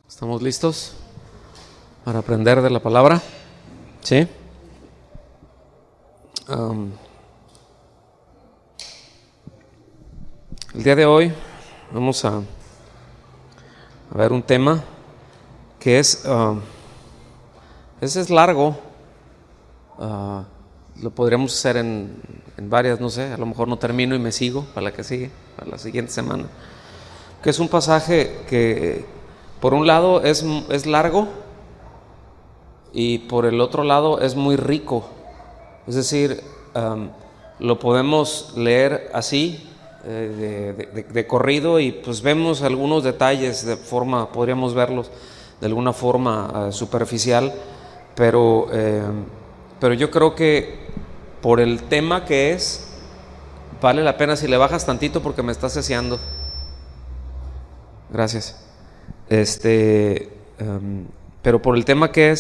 ¿Estamos listos para aprender de la palabra? ¿Sí? El día de hoy vamos a ver un tema que ese es largo. Lo podríamos hacer en varias, no sé, a lo mejor no termino y me sigo para la que sigue, para la siguiente semana. Que es un pasaje que por un lado es largo y por el otro lado es muy rico. Es decir, lo podemos leer así, de corrido, y pues vemos algunos detalles podríamos verlos de alguna forma superficial, pero yo creo que por el tema que vale la pena. Si le bajas tantito porque me estás ceseando. Gracias. Pero por el tema que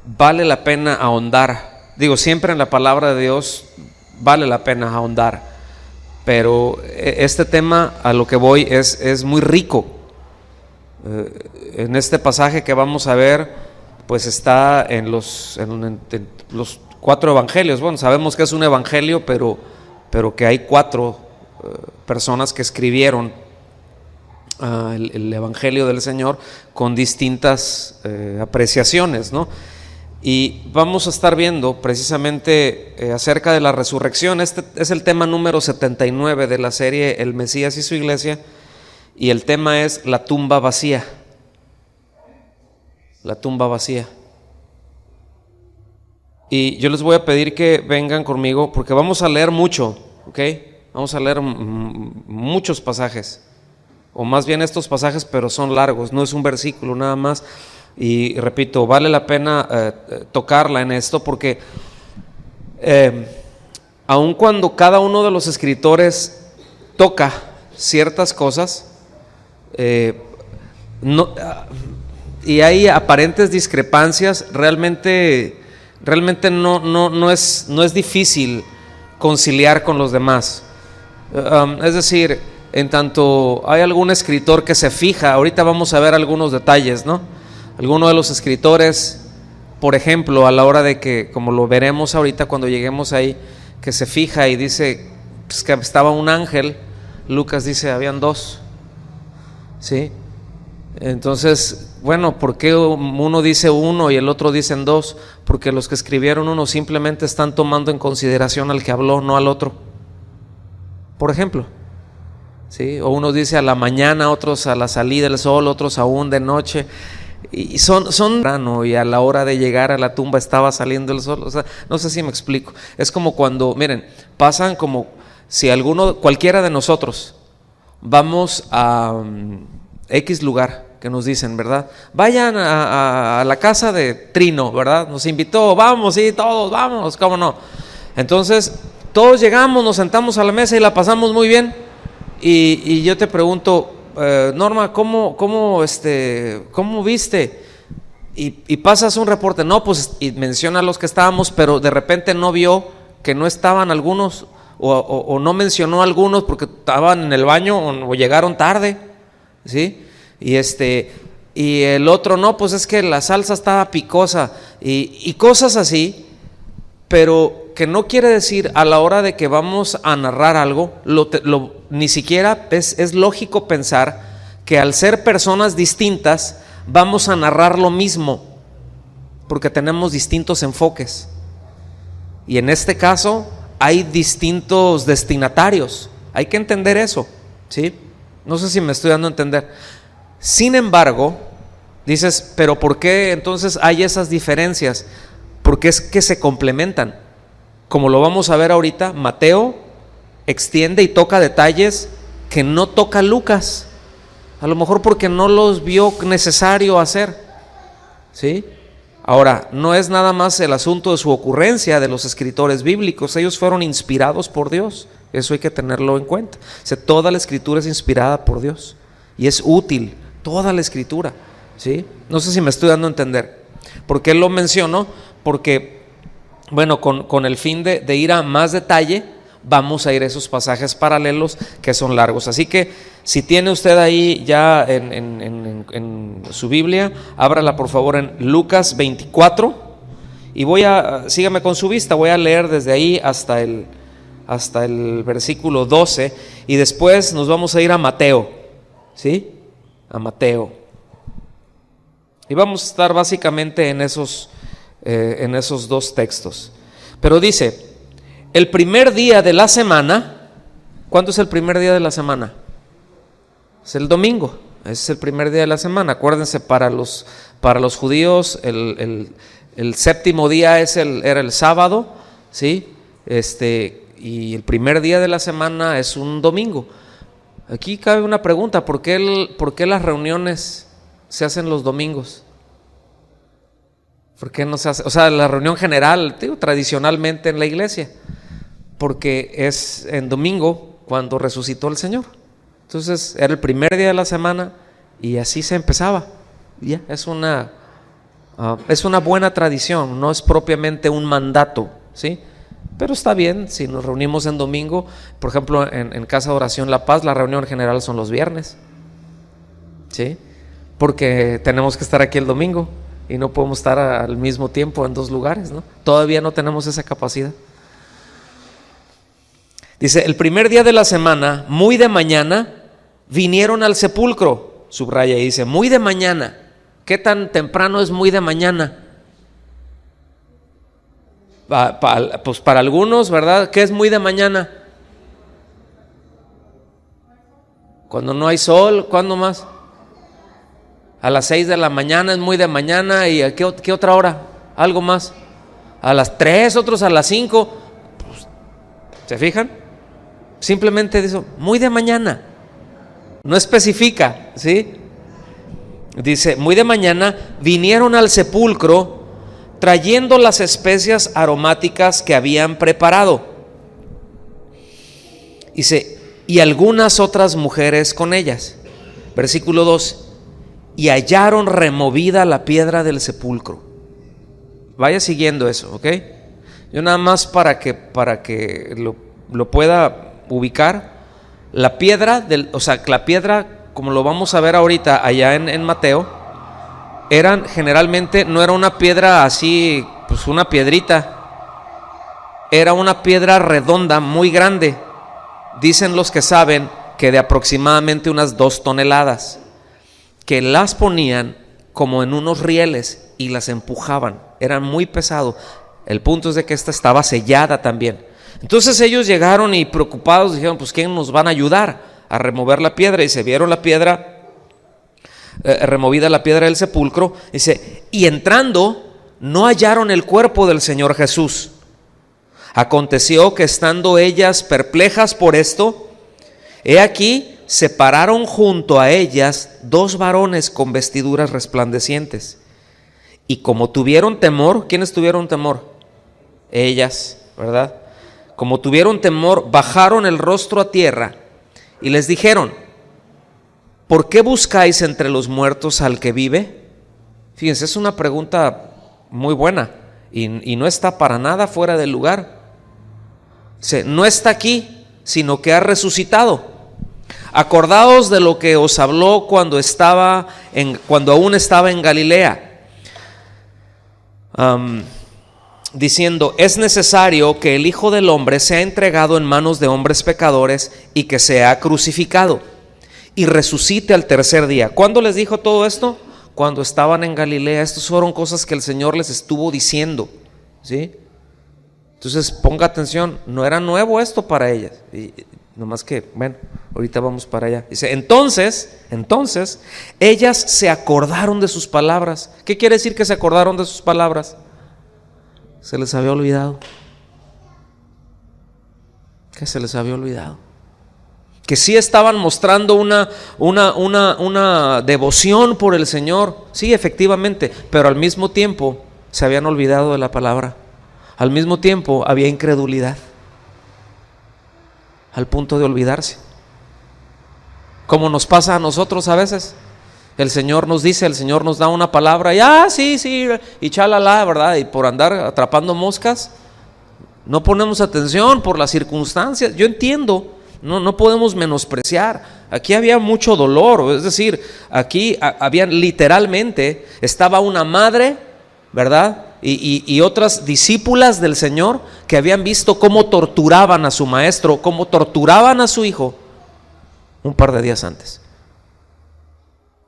vale la pena ahondar. Digo, siempre en la palabra de Dios vale la pena ahondar, pero este tema, a lo que voy, es muy rico. En este pasaje que vamos a ver, pues está en los 4 evangelios. Bueno, sabemos que es un evangelio, pero que hay 4 personas que escribieron el evangelio del Señor con distintas apreciaciones, ¿no? Y vamos a estar viendo precisamente acerca de la resurrección. Este es el tema número 79 de la serie El Mesías y su iglesia, y el tema es la tumba vacía. La tumba vacía. Y yo les voy a pedir que vengan conmigo porque vamos a leer mucho, ¿ok? Vamos a leer muchos pasajes, o más bien estos pasajes, pero son largos, no es un versículo nada más. Y repito, vale la pena tocarla en esto porque aun cuando cada uno de los escritores toca ciertas cosas, y hay aparentes discrepancias, realmente no es difícil conciliar con los demás. Es decir, en tanto hay algún escritor que se fija, ahorita vamos a ver algunos detalles, ¿no? Algunos de los escritores, por ejemplo, a la hora de que, como lo veremos ahorita cuando lleguemos ahí, que se fija y dice pues, que estaba un ángel. Lucas dice habían 2, ¿sí? Entonces, bueno, ¿por qué uno dice 1 y el otro dicen 2? Porque los que escribieron uno simplemente están tomando en consideración al que habló, no al otro. Por ejemplo, ¿sí? O uno dice a la mañana, otros a la salida del sol, otros aún de noche. Y son y a la hora de llegar a la tumba estaba saliendo el sol. O sea, no sé si me explico. Es como cuando, miren, pasan como si cualquiera de nosotros vamos a X lugar que nos dicen, ¿verdad? Vayan a la casa de Trino, ¿verdad? Nos invitó, vamos, sí, todos, vamos, ¿cómo no? Entonces, todos llegamos, nos sentamos a la mesa y la pasamos muy bien. Y yo te pregunto, Norma, ¿cómo viste? Y pasas un reporte, no, pues, y menciona a los que estábamos, pero de repente no vio que no estaban algunos, o no mencionó a algunos porque estaban en el baño o llegaron tarde, ¿sí? Y el otro, no, pues es que la salsa estaba picosa, y cosas así, pero que no quiere decir a la hora de que vamos a narrar algo, ni siquiera es lógico pensar que al ser personas distintas vamos a narrar lo mismo, porque tenemos distintos enfoques. Y en este caso hay distintos destinatarios. Hay que entender eso, ¿sí? No sé si me estoy dando a entender. Sin embargo, dices, pero ¿por qué entonces hay esas diferencias? Porque es que se complementan. Como lo vamos a ver ahorita, Mateo extiende y toca detalles que no toca Lucas, a lo mejor porque no los vio necesario hacer, ¿sí? Ahora, no es nada más el asunto de su ocurrencia de los escritores bíblicos, ellos fueron inspirados por Dios, eso hay que tenerlo en cuenta. O sea, toda la escritura es inspirada por Dios y es útil, toda la escritura, ¿sí? No sé si me estoy dando a entender. ¿Por qué lo menciono? Porque bueno, con el fin de ir a más detalle, vamos a ir a esos pasajes paralelos que son largos. Así que Si tiene usted ahí ya en su Biblia, ábrala por favor en Lucas 24 y sígame con su vista, voy a leer desde ahí hasta el versículo 12 y después nos vamos a ir a Mateo, ¿sí? A Mateo. Y vamos a estar básicamente en esos dos textos. Pero dice, el primer día de la semana, ¿cuándo es el primer día de la semana? Es el domingo, ese es el primer día de la semana. Acuérdense, para los judíos el séptimo día era el sábado, ¿sí? Y el primer día de la semana es un domingo. Aquí cabe una pregunta, ¿por qué las reuniones se hacen los domingos? ¿Por qué no se hace? O sea, la reunión general, tradicionalmente en la iglesia, porque es en domingo cuando resucitó el Señor. Entonces era el primer día de la semana y así se empezaba. Ya, es una buena tradición, no es propiamente un mandato, ¿sí? Pero está bien si nos reunimos en domingo. Por ejemplo, en Casa de Oración La Paz, la reunión general son los viernes, ¿sí? Porque tenemos que estar aquí el domingo y no podemos estar al mismo tiempo en dos lugares, ¿no? Todavía no tenemos esa capacidad. Dice, el primer día de la semana, muy de mañana, vinieron al sepulcro. Subraya y dice, muy de mañana. ¿Qué tan temprano es muy de mañana? Pues para algunos, ¿verdad? ¿Qué es muy de mañana? Cuando no hay sol. ¿Cuándo más? A las 6 de la mañana es muy de mañana. ¿Y a qué otra hora? ¿Algo más? A las 3, otros a las 5. Pues, ¿se fijan? Simplemente dice, muy de mañana. No especifica, ¿sí? Dice, muy de mañana vinieron al sepulcro trayendo las especias aromáticas que habían preparado. Dice, y algunas otras mujeres con ellas. Versículo 2, y hallaron removida la piedra del sepulcro. Vaya siguiendo eso, ¿ok? Yo nada más para que lo pueda ubicar. La piedra, la piedra, como lo vamos a ver ahorita allá en Mateo, generalmente no era una piedra así, pues una piedrita, era una piedra redonda muy grande. Dicen los que saben que de aproximadamente unas 2 toneladas, que las ponían como en unos rieles y las empujaban, eran muy pesado. El punto es de que esta estaba sellada también. Entonces ellos llegaron y preocupados dijeron, pues ¿quién nos van a ayudar a remover la piedra? Y se vieron la piedra, removida la piedra del sepulcro. Dice, y entrando no hallaron el cuerpo del Señor Jesús. Aconteció que estando ellas perplejas por esto, he aquí se pararon junto a ellas 2 varones con vestiduras resplandecientes. Y como tuvieron temor, ¿quiénes tuvieron temor? Ellas, ¿verdad? Como tuvieron temor, bajaron el rostro a tierra y les dijeron, ¿por qué buscáis entre los muertos al que vive? Fíjense, es una pregunta muy buena y no está para nada fuera del lugar. No está aquí, sino que ha resucitado. Acordaos de lo que os habló cuando aún estaba en Galilea, diciendo, es necesario que el Hijo del Hombre sea entregado en manos de hombres pecadores y que sea crucificado y resucite al tercer día. ¿Cuándo les dijo todo esto? Cuando estaban en Galilea. Estas fueron cosas que el Señor les estuvo diciendo, ¿sí? Entonces ponga atención, no era nuevo esto para ellas. Y nomás que, bueno, ahorita vamos para allá. Dice, entonces, ellas se acordaron de sus palabras. ¿Qué quiere decir que se acordaron de sus palabras? Se les había olvidado. Que se les había olvidado. Que sí estaban mostrando una devoción por el Señor. Sí, efectivamente, pero al mismo tiempo se habían olvidado de la palabra. Al mismo tiempo había incredulidad, al punto de olvidarse. Como nos pasa a nosotros a veces. El Señor nos dice, el Señor nos da una palabra y sí, y chalala, ¿verdad? Y por andar atrapando moscas, no ponemos atención por las circunstancias. Yo entiendo, no podemos menospreciar Aquí había mucho dolor, es decir, aquí había literalmente, estaba una madre, ¿verdad? Y otras discípulas del Señor que habían visto cómo torturaban a su maestro, cómo torturaban a su hijo un par de días antes.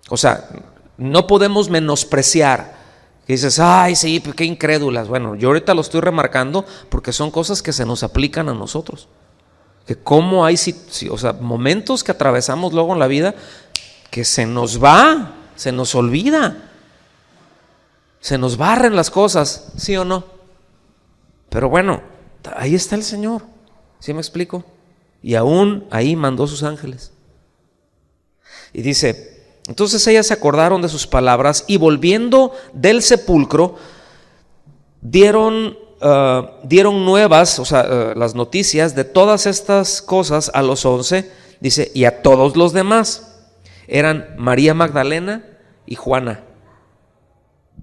O sea, no podemos menospreciar. Que dices, ay, sí, qué incrédulas. Bueno, yo ahorita lo estoy remarcando porque son cosas que se nos aplican a nosotros. Que cómo hay, o sea, momentos que atravesamos luego en la vida que se nos va, se nos olvida, se nos barren las cosas, ¿sí o no? Pero bueno, ahí está el Señor, ¿sí me explico? Y aún ahí mandó sus ángeles. Y dice, entonces ellas se acordaron de sus palabras y volviendo del sepulcro dieron nuevas, o sea, las noticias de todas estas cosas a los 11, dice, y a todos los demás. Eran María Magdalena y Juana,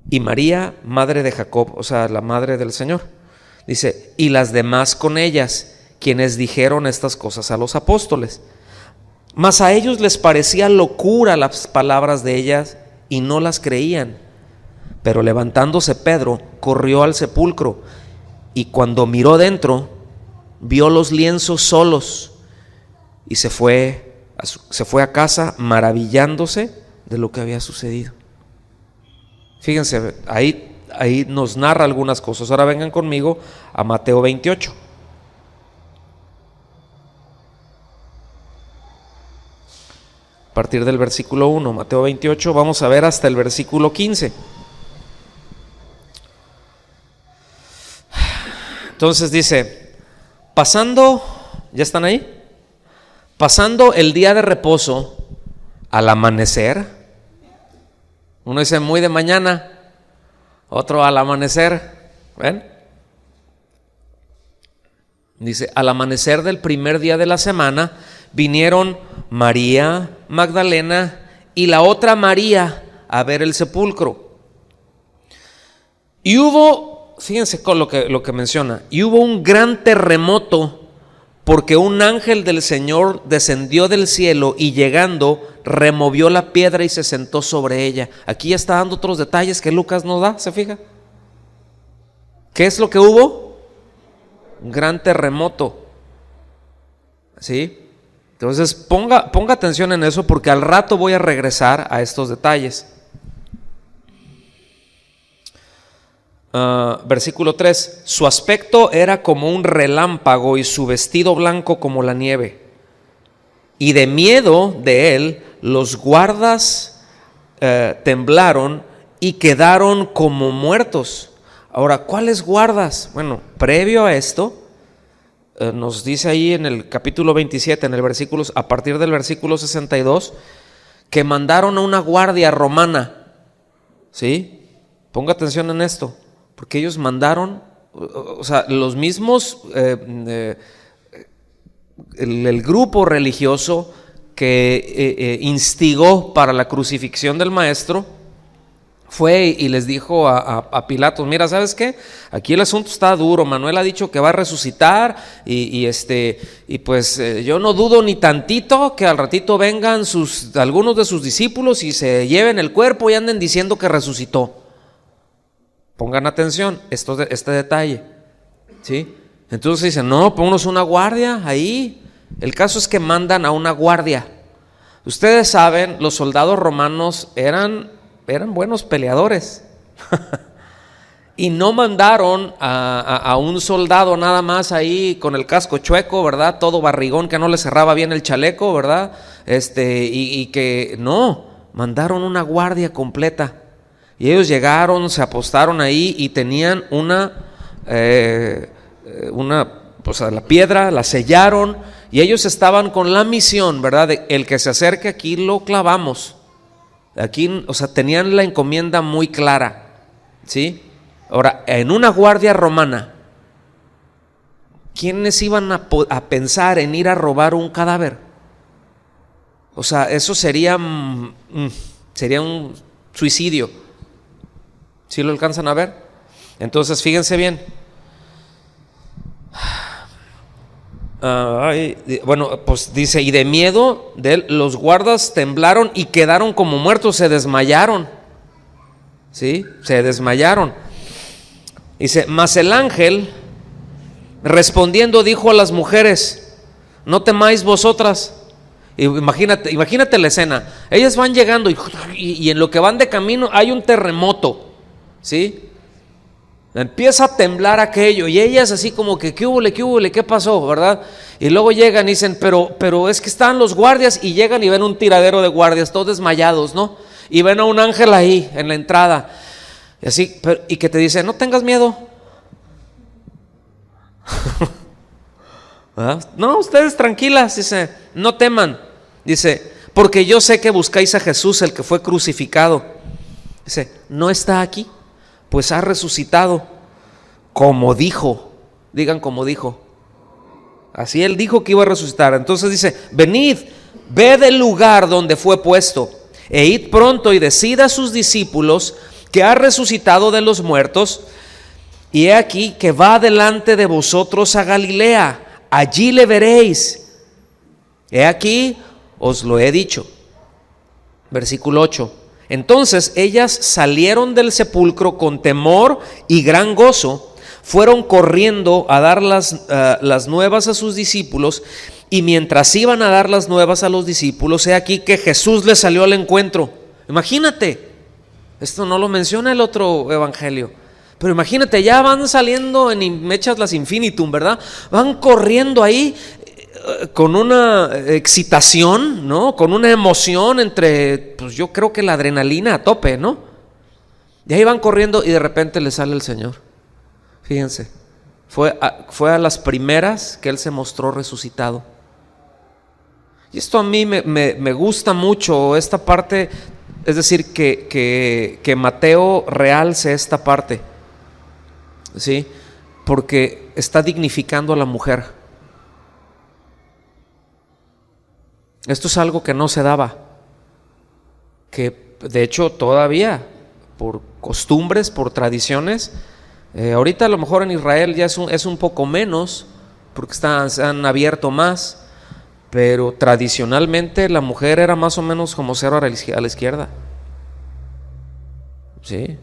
y María, madre de Jacob, o sea, la madre del Señor. Dice, y las demás con ellas, quienes dijeron estas cosas a los apóstoles. Mas a ellos les parecía locura las palabras de ellas y no las creían. Pero levantándose Pedro, corrió al sepulcro y cuando miró dentro, vio los lienzos solos y se fue a casa maravillándose de lo que había sucedido. Fíjense, ahí nos narra algunas cosas. Ahora vengan conmigo a Mateo 28. A partir del versículo 1, Mateo 28, vamos a ver hasta el versículo 15. Entonces dice, pasando, ¿ya están ahí? Pasando el día de reposo, al amanecer, uno dice muy de mañana, otro al amanecer, ¿ven? Dice, al amanecer del primer día de la semana, vinieron María Magdalena y la otra María a ver el sepulcro. Y hubo, fíjense con lo que menciona, y hubo un gran terremoto porque un ángel del Señor descendió del cielo y llegando removió la piedra y se sentó sobre ella. Aquí ya está dando otros detalles que Lucas no da, ¿se fija? ¿Qué es lo que hubo? Un gran terremoto, ¿sí? Entonces ponga atención en eso porque al rato voy a regresar a estos detalles. Versículo 3, su aspecto era como un relámpago y su vestido blanco como la nieve. Y de miedo de él, los guardas temblaron y quedaron como muertos. Ahora, ¿cuáles guardas? Bueno, previo a esto, nos dice ahí en el capítulo 27, en el versículo, a partir del versículo 62, que mandaron a una guardia romana. ¿Sí? Ponga atención en esto. Porque ellos mandaron, o sea, los mismos, el grupo religioso que instigó para la crucifixión del maestro, fue y les dijo a Pilatos, mira, ¿sabes qué? Aquí el asunto está duro, Manuel ha dicho que va a resucitar y pues yo no dudo ni tantito que al ratito vengan algunos de sus discípulos y se lleven el cuerpo y anden diciendo que resucitó. Pongan atención, este detalle, ¿sí? Entonces dicen, no, pónganos una guardia ahí. El caso es que mandan a una guardia. Ustedes saben, los soldados romanos eran buenos peleadores. Y no mandaron a un soldado nada más ahí con el casco chueco, ¿verdad? Todo barrigón que no le cerraba bien el chaleco, ¿verdad? Y que no, mandaron una guardia completa. Y ellos llegaron, se apostaron ahí y tenían pues a la piedra, la sellaron y ellos estaban con la misión, ¿verdad? De el que se acerque aquí lo clavamos. Aquí, o sea, tenían la encomienda muy clara, ¿sí? Ahora, en una guardia romana, ¿quiénes iban a pensar en ir a robar un cadáver? O sea, eso sería un suicidio. ¿Sí lo alcanzan a ver? Entonces, fíjense bien. Bueno, pues dice, y de miedo de él, los guardas temblaron y quedaron como muertos, se desmayaron. ¿Sí? Se desmayaron. Dice, mas el ángel respondiendo dijo a las mujeres: no temáis vosotras. Imagínate la escena. Ellas van llegando y en lo que van de camino hay un terremoto, ¿sí? Empieza a temblar aquello y ellas así como que ¿qué hubo, qué pasó, verdad? Y luego llegan y dicen, pero es que están los guardias, y llegan y ven un tiradero de guardias, todos desmayados, ¿no? Y ven a un ángel ahí en la entrada, y así, y que te dice, no tengas miedo. No, ustedes tranquilas, dice, no teman, dice, porque yo sé que buscáis a Jesús, el que fue crucificado. Dice, no está aquí, pues ha resucitado, como dijo. Digan como dijo. Así él dijo que iba a resucitar. Entonces dice, venid, ved el lugar donde fue puesto, e id pronto y decid a sus discípulos que ha resucitado de los muertos, y he aquí que va delante de vosotros a Galilea, allí le veréis. He aquí, os lo he dicho. Versículo 8. Entonces ellas salieron del sepulcro con temor y gran gozo, fueron corriendo a dar las nuevas a sus discípulos, y mientras iban a dar las nuevas a los discípulos, he aquí que Jesús les salió al encuentro. Imagínate, esto no lo menciona el otro evangelio, pero imagínate, ya van saliendo en mechas las infinitum, ¿verdad? Van corriendo ahí con una excitación, ¿no? Con una emoción entre, pues yo creo que la adrenalina a tope, ¿no? Y ahí van corriendo y de repente le sale el Señor. Fíjense, fue a las primeras que Él se mostró resucitado. Y esto a mí me gusta mucho, esta parte, es decir, que Mateo realce esta parte, ¿sí? Porque está dignificando a la mujer. Esto es algo que no se daba, que de hecho todavía por costumbres, por tradiciones, ahorita a lo mejor en Israel ya es un poco menos, porque se han abierto más, pero tradicionalmente la mujer era más o menos como cero a la izquierda. Sí.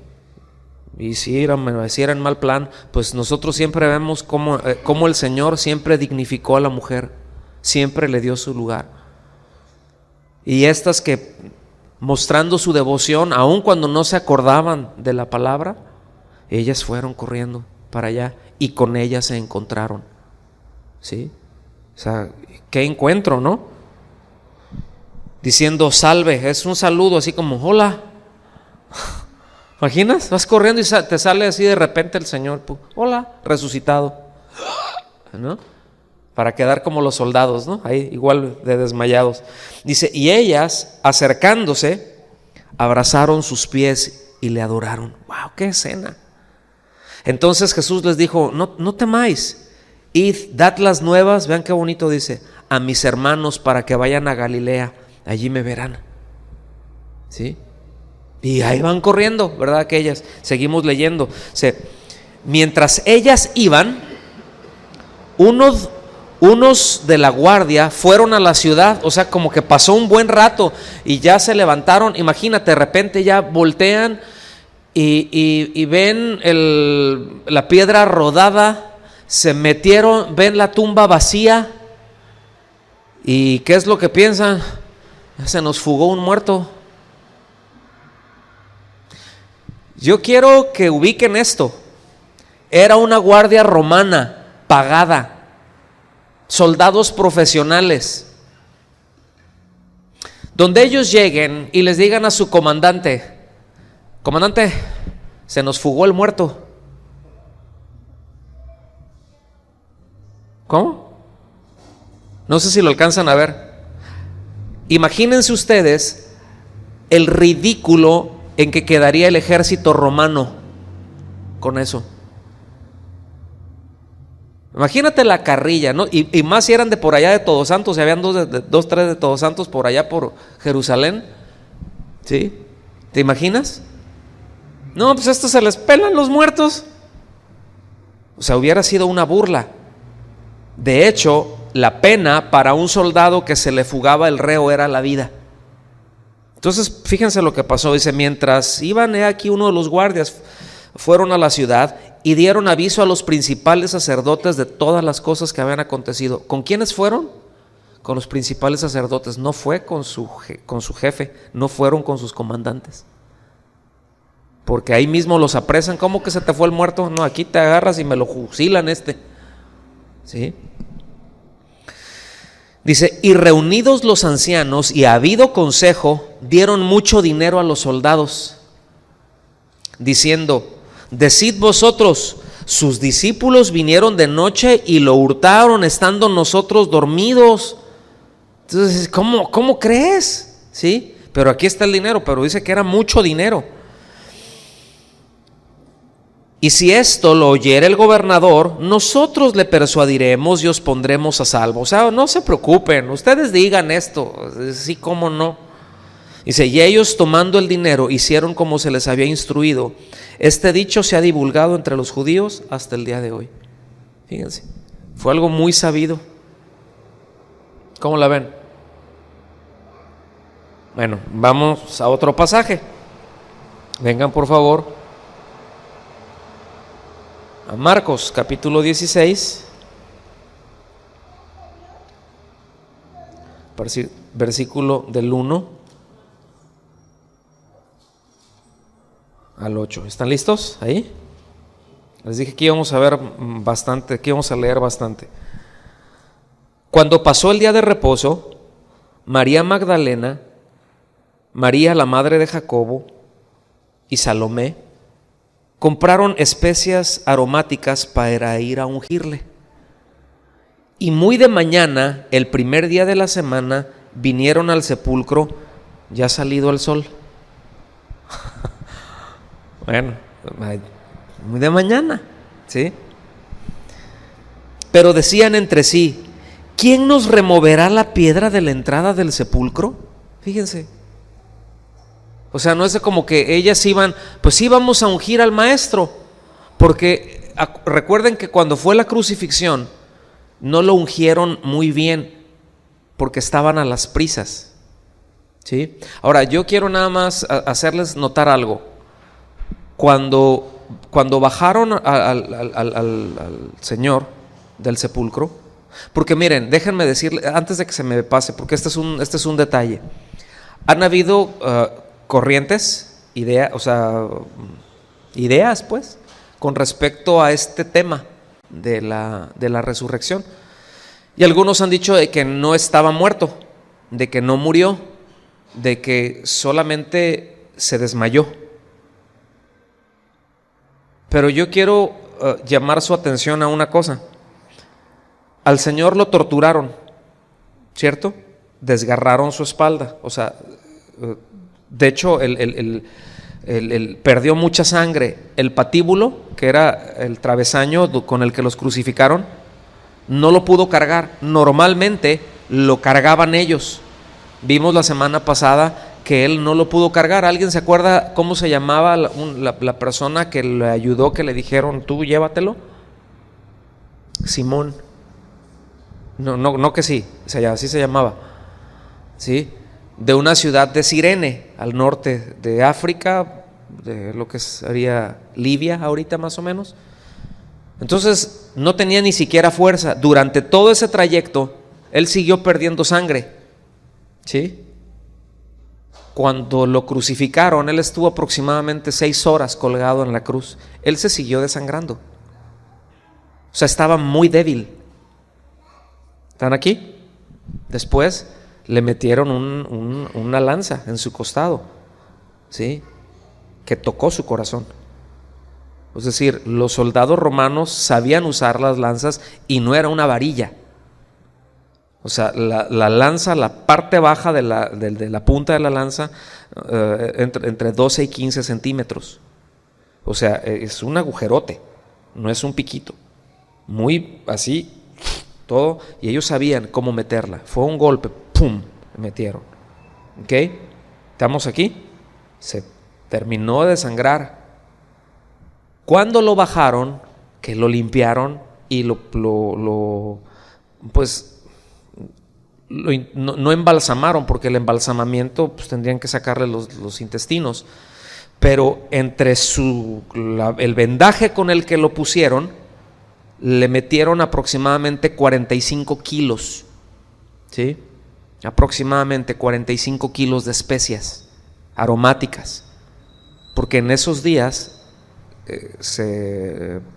Y si era en mal plan, pues nosotros siempre vemos cómo el Señor siempre dignificó a la mujer, siempre le dio su lugar. Y estas que, mostrando su devoción, aun cuando no se acordaban de la palabra, ellas fueron corriendo para allá y con ellas se encontraron. ¿Sí? O sea, qué encuentro, ¿no? Diciendo salve, es un saludo así como hola. ¿Imaginas? Vas corriendo y te sale así de repente el Señor, hola, resucitado, ¿no? Para quedar como los soldados, ¿no? Ahí igual de desmayados. Dice, y ellas, acercándose, abrazaron sus pies y le adoraron. ¡Wow! ¡Qué escena! Entonces Jesús les dijo, no temáis, id, dad las nuevas, vean qué bonito dice, a mis hermanos para que vayan a Galilea, allí me verán. ¿Sí? Y ahí van corriendo, ¿verdad? Aquellas, seguimos leyendo. Mientras ellas iban, unos de la guardia fueron a la ciudad, o sea, como que pasó un buen rato y ya se levantaron. Imagínate, de repente ya voltean y ven la piedra rodada, se metieron, ven la tumba vacía. ¿Y qué es lo que piensan? Se nos fugó un muerto. Yo quiero que ubiquen esto. Era una guardia romana pagada, soldados profesionales. Donde ellos lleguen y les digan a su comandante, se nos fugó el muerto. ¿Cómo? No sé si lo alcanzan a ver. Imagínense ustedes el ridículo en que quedaría el ejército romano con eso. Imagínate la carrilla, ¿no? Y más si eran de por allá de Todos Santos, si habían dos, tres de Todos Santos por allá por Jerusalén. ¿Sí? ¿Te imaginas? No, pues estos se les pelan los muertos. O sea, hubiera sido una burla. De hecho, la pena para un soldado que se le fugaba el reo era la vida. Entonces, fíjense lo que pasó. Dice, mientras iban, aquí uno de los guardias fueron a la ciudad y dieron aviso a los principales sacerdotes de todas las cosas que habían acontecido. ¿Con quiénes fueron? Con los principales sacerdotes. No fue con su jefe, no fueron con sus comandantes. Porque ahí mismo los apresan. ¿Cómo que se te fue el muerto? No, aquí te agarras y me lo fusilan ¿sí? Dice, y reunidos los ancianos y habido consejo, dieron mucho dinero a los soldados, diciendo, decid vosotros, sus discípulos vinieron de noche y lo hurtaron estando nosotros dormidos. Entonces, ¿cómo crees? ¿Sí? Pero aquí está el dinero, pero dice que era mucho dinero. Y si esto lo oyere el gobernador, nosotros le persuadiremos y os pondremos a salvo. O sea, no se preocupen, ustedes digan esto, sí, cómo no. Dice, y ellos tomando el dinero hicieron como se les había instruido. Este dicho se ha divulgado entre los judíos hasta el día de hoy. Fíjense, fue algo muy sabido. ¿Cómo la ven? Bueno, vamos a otro pasaje. Vengan por favor a Marcos capítulo 16, versículo del 1 al 8. ¿Están listos ahí? Les dije que íbamos a ver bastante, que íbamos a leer bastante. Cuando pasó el día de reposo, María Magdalena, María la madre de Jacobo y Salomé compraron especias aromáticas para ir a ungirle. Y muy de mañana, el primer día de la semana, vinieron al sepulcro ya salido el sol. Bueno, muy de mañana, ¿sí? Pero decían entre sí, ¿quién nos removerá la piedra de la entrada del sepulcro? Fíjense. O sea, no es como que ellas iban, pues sí, vamos a ungir al maestro, porque recuerden que cuando fue la crucifixión no lo ungieron muy bien porque estaban a las prisas, ¿sí? Ahora, yo quiero nada más hacerles notar algo. Cuando bajaron al Señor del sepulcro, porque miren, déjenme decirle, antes de que se me pase, porque este es un detalle. Han habido corrientes, ideas pues, con respecto a este tema de la resurrección. Y algunos han dicho de que no estaba muerto, de que no murió, de que solamente se desmayó. Pero yo quiero llamar su atención a una cosa. Al Señor lo torturaron, ¿cierto? Desgarraron su espalda, o sea, de hecho, perdió mucha sangre. El patíbulo, que era el travesaño con el que los crucificaron, no lo pudo cargar. Normalmente lo cargaban ellos. Vimos la semana pasada que él no lo pudo cargar. ¿Alguien se acuerda cómo se llamaba la persona que le ayudó, que le dijeron, tú llévatelo? Simón. No que sí, así se llamaba. ¿Sí? De una ciudad de Cirene, al norte de África, de lo que sería Libia ahorita más o menos. Entonces no tenía ni siquiera fuerza. Durante todo ese trayecto él siguió perdiendo sangre, ¿sí? Cuando lo crucificaron, él estuvo aproximadamente 6 horas colgado en la cruz. Él se siguió desangrando, o sea, estaba muy débil. ¿Están aquí? Después le metieron una lanza en su costado, ¿sí? Que tocó su corazón. Es decir, los soldados romanos sabían usar las lanzas y no era una varilla. O sea, la lanza, la parte baja de la punta de la lanza, entre 12 y 15 centímetros. O sea, es un agujerote, no es un piquito. Muy así, todo, y ellos sabían cómo meterla. Fue un golpe, ¡pum!, metieron. ¿Ok? ¿Estamos aquí? Se terminó de desangrar. Cuando lo bajaron, que lo limpiaron y pues no embalsamaron, porque el embalsamamiento pues tendrían que sacarle los intestinos, pero entre el vendaje con el que lo pusieron, le metieron aproximadamente 45 kilos, ¿sí? Aproximadamente 45 kilos de especias aromáticas, porque en esos días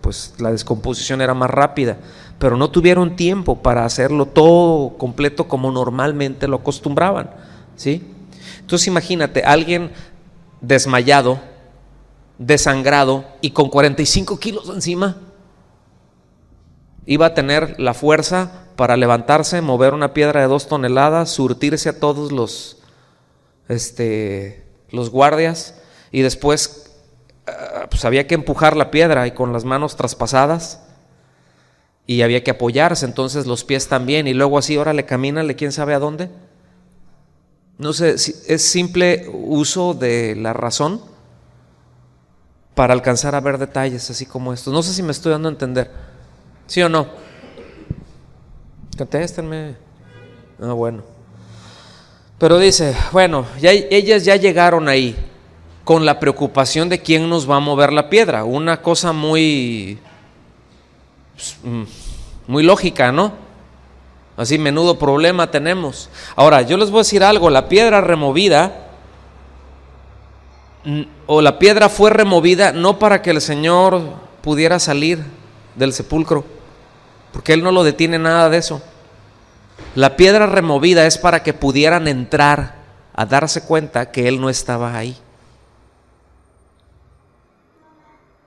pues la descomposición era más rápida, pero no tuvieron tiempo para hacerlo todo completo como normalmente lo acostumbraban, ¿sí? Entonces imagínate, alguien desmayado, desangrado y con 45 kilos encima, iba a tener la fuerza para levantarse, mover una piedra de 2 toneladas, surtirse a todos los guardias, y después pues había que empujar la piedra y con las manos traspasadas, y había que apoyarse, entonces los pies también, y luego así, órale, camínale, quién sabe a dónde. No sé, si es simple uso de la razón para alcanzar a ver detalles así como estos. No sé si me estoy dando a entender, ¿sí o no? Contéstenme. Bueno. Pero dice, bueno, ellas ya llegaron ahí con la preocupación de quién nos va a mover la piedra. Una cosa muy lógica, ¿no? Así, menudo problema tenemos. Ahora, yo les voy a decir algo, la piedra removida, o la piedra fue removida no para que el Señor pudiera salir del sepulcro, porque Él no lo detiene nada de eso. La piedra removida es para que pudieran entrar a darse cuenta que Él no estaba ahí.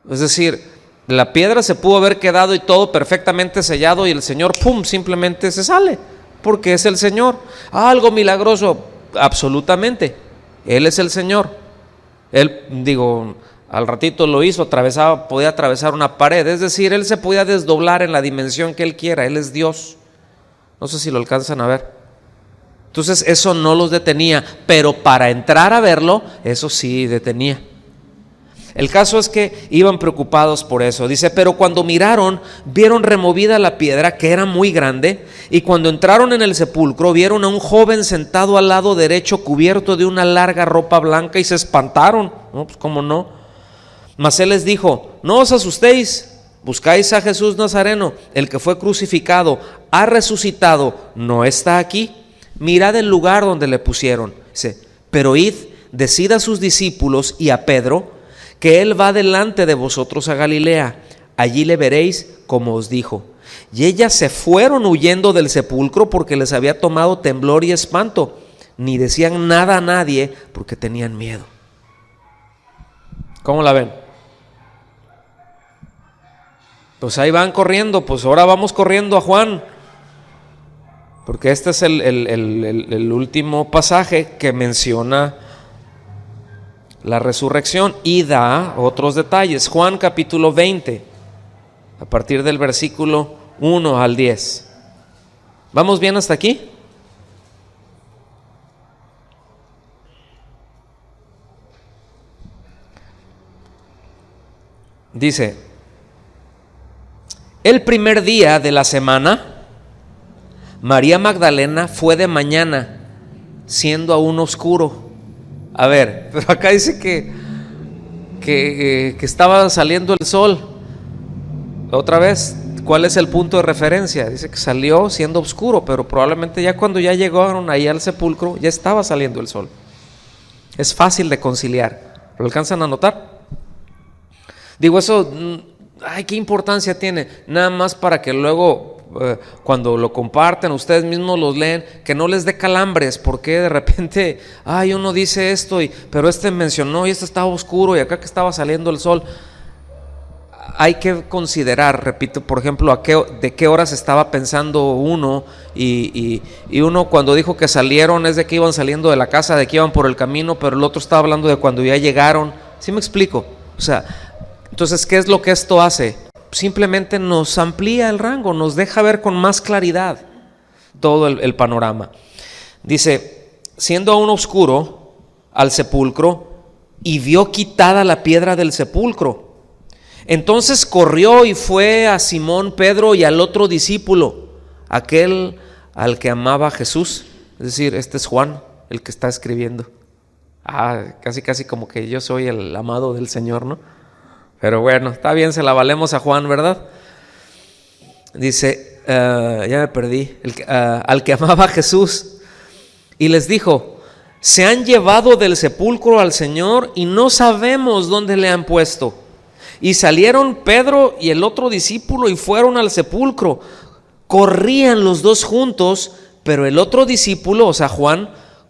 Es decir, la piedra se pudo haber quedado y todo perfectamente sellado, y el Señor, ¡pum!, simplemente se sale, porque es el Señor. Algo milagroso, absolutamente. Él es el Señor. Él, al ratito lo hizo, podía atravesar una pared, es decir, Él se podía desdoblar en la dimensión que Él quiera. Él es Dios. No sé si lo alcanzan a ver. Entonces eso no los detenía, pero para entrar a verlo, eso sí detenía. El caso es que iban preocupados por eso. Dice, pero cuando miraron, vieron removida la piedra, que era muy grande, y cuando entraron en el sepulcro, vieron a un joven sentado al lado derecho, cubierto de una larga ropa blanca, y se espantaron. No, pues cómo no. Mas Él les dijo, no os asustéis, buscáis a Jesús Nazareno, el que fue crucificado, ha resucitado, no está aquí. Mirad el lugar donde le pusieron. Dice, pero id, decid a sus discípulos y a Pedro, que Él va delante de vosotros a Galilea, allí le veréis como os dijo. Y ellas se fueron huyendo del sepulcro porque les había tomado temblor y espanto, ni decían nada a nadie porque tenían miedo. ¿Cómo la ven? Pues ahí van corriendo, pues ahora vamos corriendo a Juan, porque este es el último pasaje que menciona la resurrección y da otros detalles. Juan capítulo 20, a partir del versículo 1 al 10. ¿Vamos bien hasta aquí? Dice, el primer día de la semana, María Magdalena fue de mañana, siendo aún oscuro. A ver, pero acá dice que estaba saliendo el sol. Otra vez, ¿cuál es el punto de referencia? Dice que salió siendo oscuro, pero probablemente ya cuando ya llegaron ahí al sepulcro, ya estaba saliendo el sol. Es fácil de conciliar. ¿Lo alcanzan a notar? Eso, ¿qué importancia tiene? Nada más para que luego, cuando lo comparten, ustedes mismos los leen, que no les dé calambres, porque de repente, uno dice esto, pero mencionó y estaba oscuro y acá que estaba saliendo el sol. Hay que considerar, repito, por ejemplo, de qué horas estaba pensando uno, y uno cuando dijo que salieron es de que iban saliendo de la casa, de que iban por el camino, pero el otro estaba hablando de cuando ya llegaron. ¿Sí me explico? Entonces, ¿qué es lo que esto hace? Simplemente nos amplía el rango, nos deja ver con más claridad todo el panorama. Dice, siendo aún oscuro, al sepulcro, y vio quitada la piedra del sepulcro. Entonces corrió y fue a Simón Pedro y al otro discípulo, aquel al que amaba a Jesús. Es decir, este es Juan, el que está escribiendo. Casi casi como que yo soy el amado del Señor, ¿no? Pero bueno, está bien, se la valemos a Juan, ¿verdad? Dice, ya me perdí, al que amaba a Jesús. Y les dijo: se han llevado del sepulcro al Señor y no sabemos dónde le han puesto. Y salieron Pedro y el otro discípulo y fueron al sepulcro. Corrían los dos juntos, pero el otro discípulo, o sea Juan,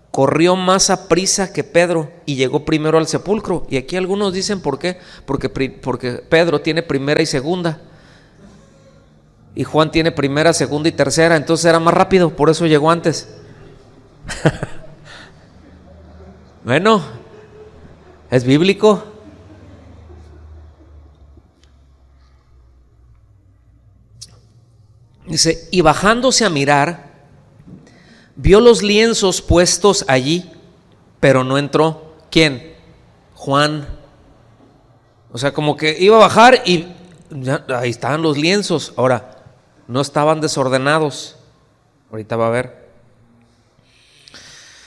corrió más aprisa que Pedro y llegó primero al sepulcro. Y aquí algunos dicen ¿por qué? Porque Pedro tiene primera y segunda, y Juan tiene primera, segunda y tercera, entonces era más rápido, por eso llegó antes. Bueno, es bíblico. Dice, y bajándose a mirar, vio los lienzos puestos allí, pero no entró. ¿Quién? Juan. O sea, como que iba a bajar y ya, ahí estaban los lienzos. Ahora, no estaban desordenados. Ahorita va a ver.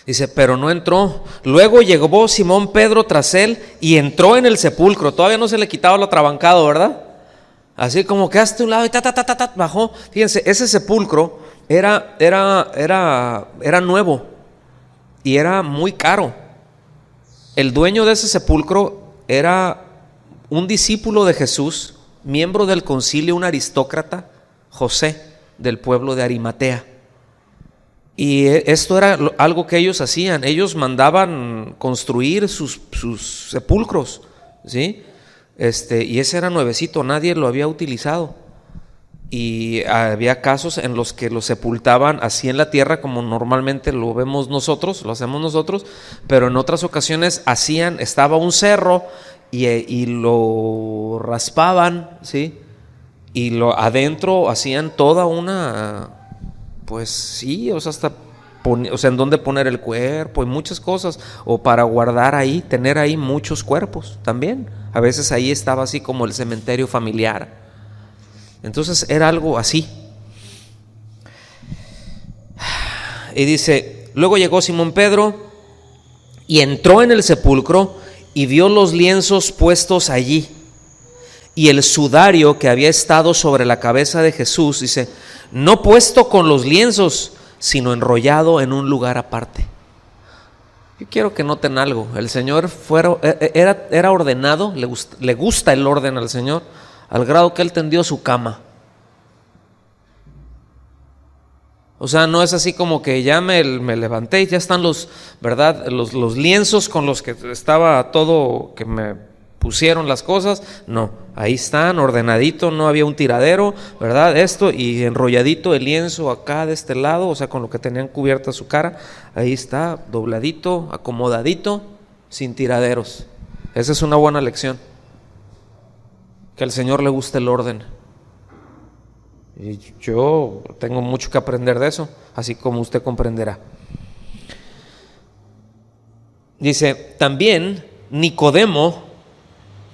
Dice, pero no entró. Luego llegó Simón Pedro tras él y entró en el sepulcro. Todavía no se le quitaba lo atrabancado, ¿verdad? Así como que hasta un lado y bajó. Fíjense, ese sepulcro era nuevo y era muy caro. El dueño de ese sepulcro era un discípulo de Jesús, miembro del concilio, un aristócrata, José, del pueblo de Arimatea. Y esto era algo que ellos hacían. Ellos mandaban construir sus sepulcros, ¿sí? Y ese era nuevecito, nadie lo había utilizado. Y había casos en los que lo sepultaban así en la tierra, como normalmente lo vemos nosotros, lo hacemos nosotros, pero en otras ocasiones estaba un cerro y lo raspaban, ¿sí? Y adentro hacían toda una, pues sí, o sea, hasta en dónde poner el cuerpo y muchas cosas, o para guardar ahí, tener ahí muchos cuerpos también. A veces ahí estaba así como el cementerio familiar. Entonces era algo así. Y dice, luego llegó Simón Pedro y entró en el sepulcro y vio los lienzos puestos allí y el sudario que había estado sobre la cabeza de Jesús, dice, no puesto con los lienzos, sino enrollado en un lugar aparte. Yo quiero que noten algo. El Señor era ordenado, le gusta el orden al Señor, al grado que Él tendió su cama. O sea, no es así como que ya me levanté y ya están los lienzos con los que estaba todo, que me pusieron las cosas. No, ahí están, ordenadito, no había un tiradero, ¿verdad? Esto, y enrolladito el lienzo acá de este lado, o sea, con lo que tenían cubierta su cara. Ahí está, dobladito, acomodadito, sin tiraderos. Esa es una buena lección. Que al Señor le guste el orden. Y yo tengo mucho que aprender de eso, así como usted comprenderá. Dice, también Nicodemo,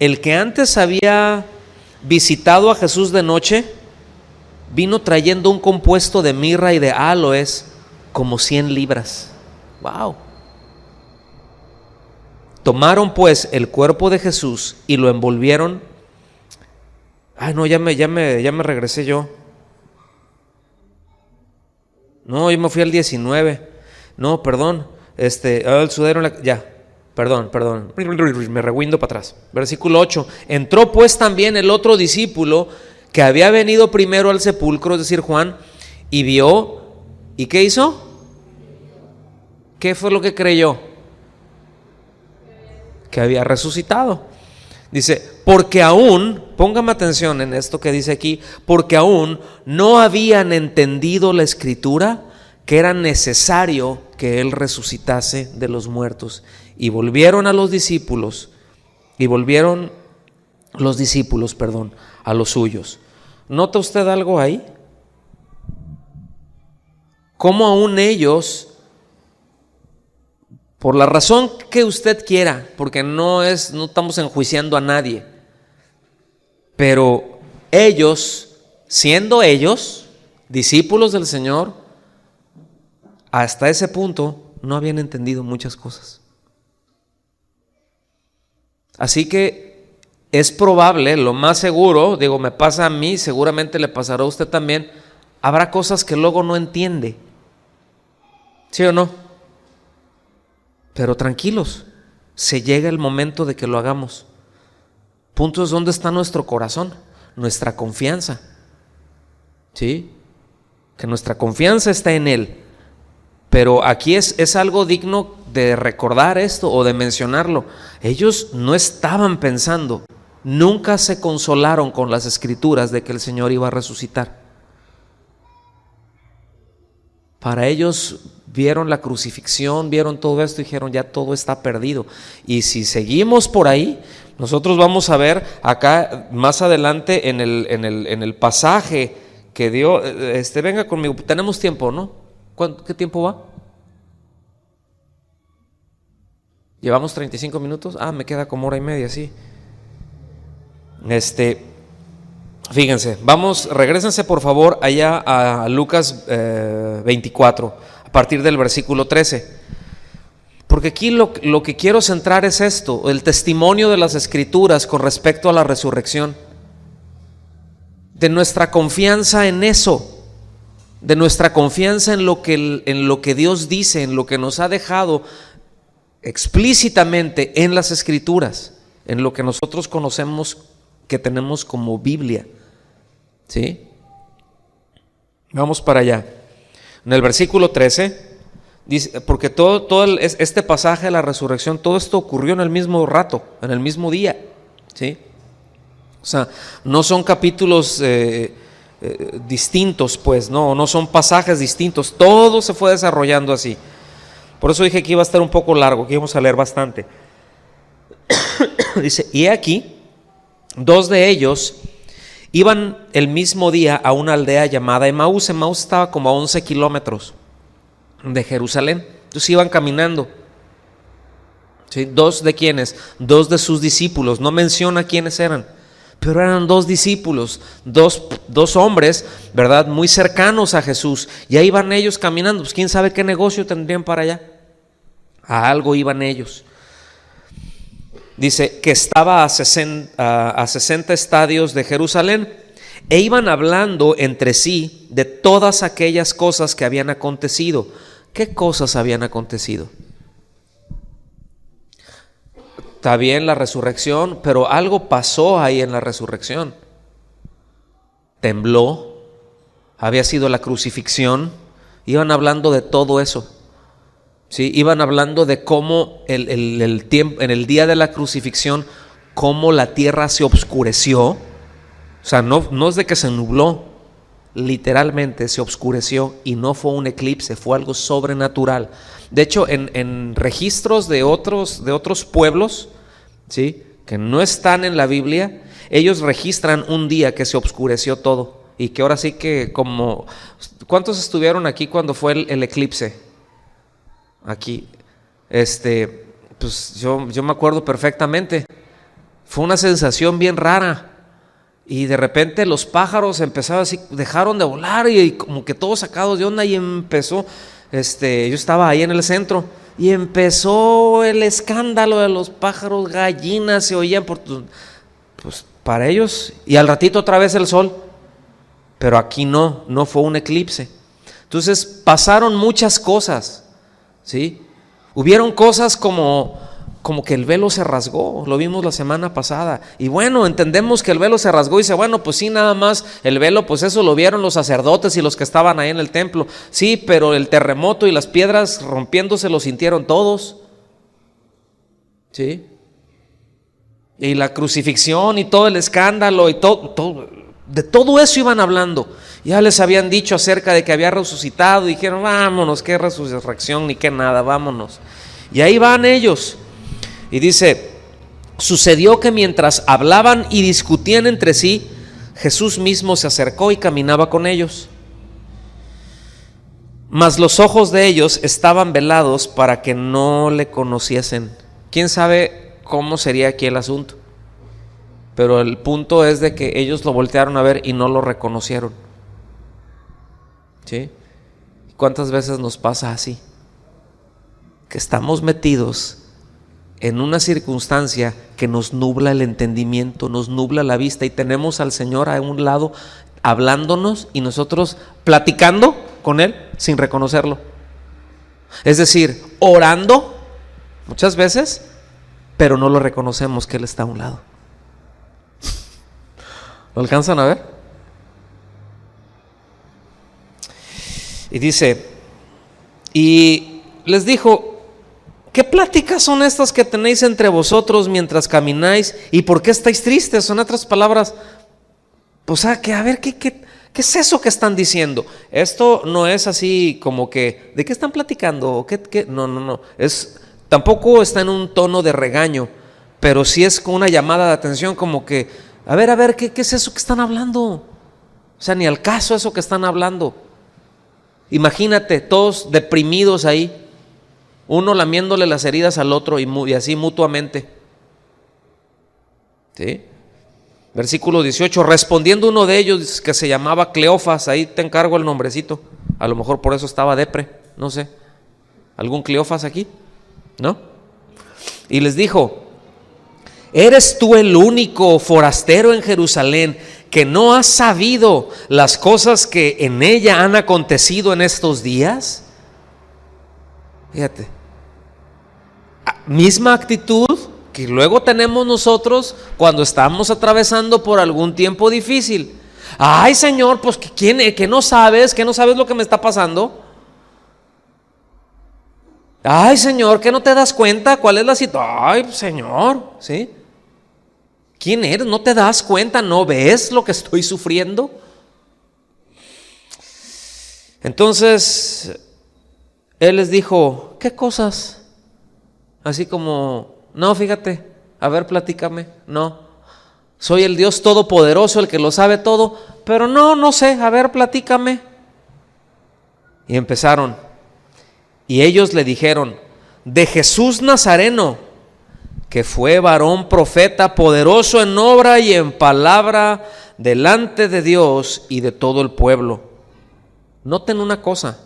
el que antes había visitado a Jesús de noche, vino trayendo un compuesto de mirra y de áloes como 100 libras. ¡Wow! Tomaron pues el cuerpo de Jesús y lo envolvieron. Ay, no, ya me regresé yo. No, yo me fui al 19. No, perdón. El sudero, perdón. Me rewindo para atrás. Versículo 8. Entró pues también el otro discípulo que había venido primero al sepulcro, es decir, Juan, y vio. ¿Y qué hizo? ¿Qué fue lo que creyó? Que había resucitado. Dice, porque aún, póngame atención en esto que dice aquí, porque aún no habían entendido la escritura que era necesario que Él resucitase de los muertos. Y volvieron los discípulos a los suyos. ¿Nota usted algo ahí? ¿Cómo aún ellos, por la razón que usted quiera, porque no estamos enjuiciando a nadie, pero ellos, siendo ellos discípulos del Señor, hasta ese punto no habían entendido muchas cosas. Así que es probable, lo más seguro, digo, me pasa a mí, seguramente le pasará a usted también, habrá cosas que luego no entiende. ¿Sí o no? Pero tranquilos, se llega el momento de que lo hagamos. Punto es dónde está nuestro corazón, nuestra confianza. ¿Sí? Que nuestra confianza está en Él. Pero aquí es algo digno de recordar esto o de mencionarlo. Ellos no estaban pensando, nunca se consolaron con las escrituras de que el Señor iba a resucitar. Para ellos vieron la crucifixión, vieron todo esto y dijeron, ya todo está perdido. Y si seguimos por ahí, nosotros vamos a ver acá más adelante en el pasaje que dio, venga conmigo, tenemos tiempo, ¿no? ¿Qué tiempo va? ¿Llevamos 35 minutos? Me queda como hora y media, sí. Fíjense, regrésense por favor allá a Lucas 24, a partir del versículo 13. Porque aquí lo que quiero centrar es esto, el testimonio de las Escrituras con respecto a la resurrección. De nuestra confianza en eso. De nuestra confianza en lo que Dios dice, en lo que nos ha dejado explícitamente en las Escrituras, en lo que nosotros conocemos que tenemos como Biblia. ¿Sí? Vamos para allá. En el versículo 13 dice, porque este pasaje de la resurrección, todo esto ocurrió en el mismo rato, en el mismo día. ¿Sí? O sea, no son capítulos distintos, pues, no son pasajes distintos, todo se fue desarrollando así. Por eso dije que iba a estar un poco largo, que íbamos a leer bastante. Dice, y aquí, 2 de ellos iban el mismo día a una aldea llamada Emaús. Emaús estaba como a 11 kilómetros de Jerusalén. Entonces iban caminando. ¿Sí? 2 de quiénes, 2 de sus discípulos, no menciona quiénes eran. Pero eran 2 discípulos, dos hombres, ¿verdad? Muy cercanos a Jesús. Y ahí van ellos caminando. Pues quién sabe qué negocio tendrían para allá. A algo iban ellos. Dice que estaba a 60 estadios de Jerusalén. E iban hablando entre sí de todas aquellas cosas que habían acontecido. ¿Qué cosas habían acontecido? Está bien la resurrección, pero algo pasó ahí en la resurrección. Tembló, había sido la crucifixión. Iban hablando de todo eso. ¿Sí? Iban hablando de cómo el tiempo, en el día de la crucifixión, cómo la tierra se obscureció. O sea, no es de que se nubló, literalmente se obscureció, y no fue un eclipse, fue algo sobrenatural. De hecho, en registros de otros pueblos, ¿sí?, que no están en la Biblia, ellos registran un día que se obscureció todo, y que ahora sí que como... ¿Cuántos estuvieron aquí cuando fue el eclipse? Aquí, pues yo me acuerdo perfectamente. Fue una sensación bien rara. Y de repente los pájaros empezaron así, dejaron de volar y como que todos sacados de onda, y empezó, yo estaba ahí en el centro y empezó el escándalo de los pájaros, gallinas se oían pues para ellos, y al ratito otra vez el sol. Pero aquí no fue un eclipse. Entonces pasaron muchas cosas, ¿sí? Hubieron cosas como que el velo se rasgó, lo vimos la semana pasada, y bueno, entendemos que el velo se rasgó y dice, bueno, pues sí, nada más el velo, pues eso lo vieron los sacerdotes y los que estaban ahí en el templo, sí, pero el terremoto y las piedras rompiéndose lo sintieron todos, ¿sí? Y la crucifixión y todo el escándalo y todo, de todo eso iban hablando. Ya les habían dicho acerca de que había resucitado y dijeron, vámonos, qué resurrección ni qué nada, vámonos. Y ahí van ellos. Y dice, sucedió que mientras hablaban y discutían entre sí, Jesús mismo se acercó y caminaba con ellos. Mas los ojos de ellos estaban velados para que no le conociesen. ¿Quién sabe cómo sería aquí el asunto? Pero el punto es de que ellos lo voltearon a ver y no lo reconocieron. ¿Sí? ¿Cuántas veces nos pasa así? Que estamos metidos en una circunstancia que nos nubla el entendimiento, nos nubla la vista, y tenemos al Señor a un lado hablándonos y nosotros platicando con Él sin reconocerlo. Es decir, orando muchas veces, pero no lo reconocemos que Él está a un lado. ¿Lo alcanzan a ver? Y dice, y les dijo: ¿qué pláticas son estas que tenéis entre vosotros mientras camináis? ¿Y por qué estáis tristes? Son otras palabras. Pues que a ver, ¿qué es eso que están diciendo? Esto no es así como que, ¿de qué están platicando? No. Tampoco está en un tono de regaño, pero sí es con una llamada de atención, como que, a ver, ¿qué es eso que están hablando? O sea, ni al caso eso que están hablando. Imagínate, todos deprimidos ahí, uno lamiéndole las heridas al otro y así mutuamente. ¿Sí? Versículo 18, respondiendo uno de ellos, que se llamaba Cleofas, ahí te encargo el nombrecito, a lo mejor por eso estaba depre, no sé. ¿Algún Cleofas aquí? ¿No? Y les dijo: ¿eres tú el único forastero en Jerusalén que no has sabido las cosas que en ella han acontecido en estos días? Fíjate, misma actitud que luego tenemos nosotros cuando estamos atravesando por algún tiempo difícil. Ay, Señor, pues que no sabes lo que me está pasando. Ay, Señor, que no te das cuenta cuál es la situación. Ay, Señor, ¿sí? ¿Quién eres? ¿No te das cuenta? ¿No ves lo que estoy sufriendo? Entonces Él les dijo: ¿qué cosas? Así como, no, fíjate, a ver, platícame. No, soy el Dios Todopoderoso, el que lo sabe todo, pero no sé, a ver, platícame. Y empezaron, y ellos le dijeron: de Jesús Nazareno, que fue varón profeta, poderoso en obra y en palabra delante de Dios y de todo el pueblo. Noten una cosa: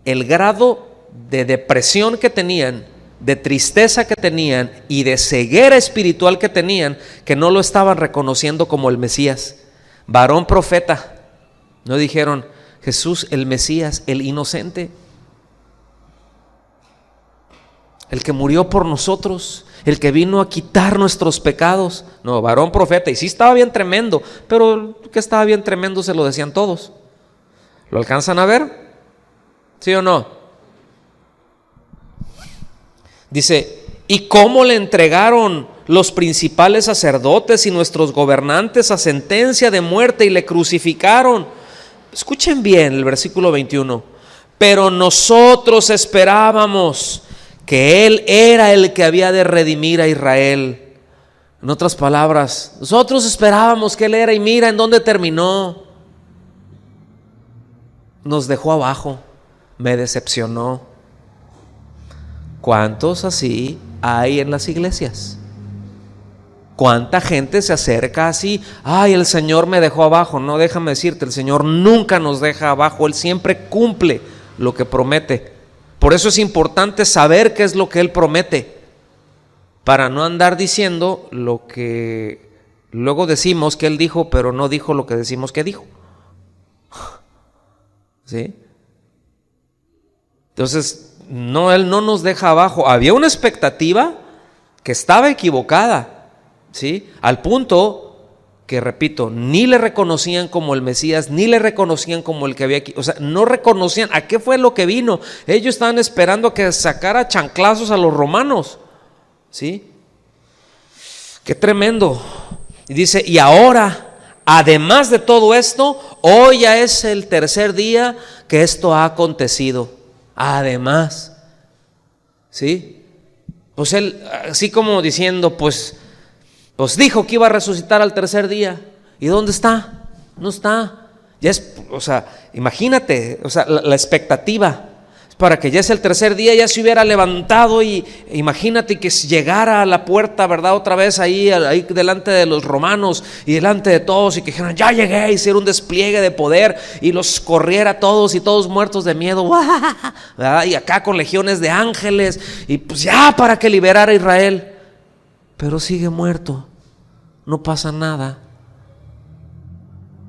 el grado de depresión que tenían, de tristeza que tenían y de ceguera espiritual que tenían, que no lo estaban reconociendo como el Mesías. Varón profeta. No dijeron: Jesús el Mesías, el inocente, el que murió por nosotros, el que vino a quitar nuestros pecados. No, varón profeta. Y sí estaba bien tremendo, pero que estaba bien tremendo se lo decían todos. ¿Lo alcanzan a ver? ¿Sí o no? Dice: ¿y cómo le entregaron los principales sacerdotes y nuestros gobernantes a sentencia de muerte y le crucificaron? Escuchen bien el versículo 21. Pero nosotros esperábamos que Él era el que había de redimir a Israel. En otras palabras, nosotros esperábamos que Él era, y mira en dónde terminó. Nos dejó abajo, me decepcionó. ¿Cuántos así hay en las iglesias? ¿Cuánta gente se acerca así? Ay, el Señor me dejó abajo. No, déjame decirte, el Señor nunca nos deja abajo. Él siempre cumple lo que promete. Por eso es importante saber qué es lo que Él promete, para no andar diciendo lo que luego decimos que Él dijo, pero no dijo lo que decimos que dijo. ¿Sí? Entonces, no, Él no nos deja abajo. Había una expectativa que estaba equivocada, ¿sí? Al punto que, repito, ni le reconocían como el Mesías, ni le reconocían como el que había aquí. O sea, no reconocían a qué fue lo que vino. Ellos estaban esperando a que sacara chanclazos a los romanos, ¿sí? Qué tremendo. Y dice: y ahora, además de todo esto, hoy ya es el tercer día que esto ha acontecido. Además, ¿sí? Pues Él, así como diciendo, pues dijo que iba a resucitar al tercer día. ¿Y dónde está? No está. Ya es, o sea, imagínate, o sea, la expectativa. Para que ya es el tercer día, ya se hubiera levantado y imagínate que llegara a la puerta, ¿verdad? Otra vez ahí delante de los romanos y delante de todos, y que dijeran, ya llegué, y hiciera un despliegue de poder y los corriera a todos y todos muertos de miedo, ¿verdad? Y acá con legiones de ángeles, y pues ya para que liberara a Israel. Pero sigue muerto, no pasa nada.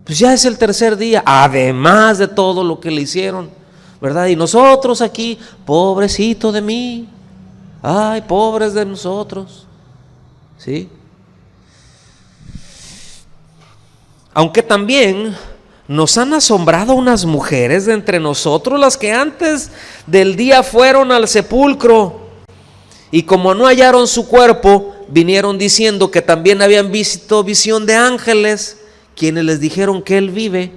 Pues ya es el tercer día, además de todo lo que le hicieron, ¿verdad? Y nosotros aquí, pobrecito de mí, ay, pobres de nosotros, ¿sí? Aunque también nos han asombrado unas mujeres de entre nosotros, las que antes del día fueron al sepulcro, y como no hallaron su cuerpo, vinieron diciendo que también habían visto visión de ángeles, quienes les dijeron que él vive.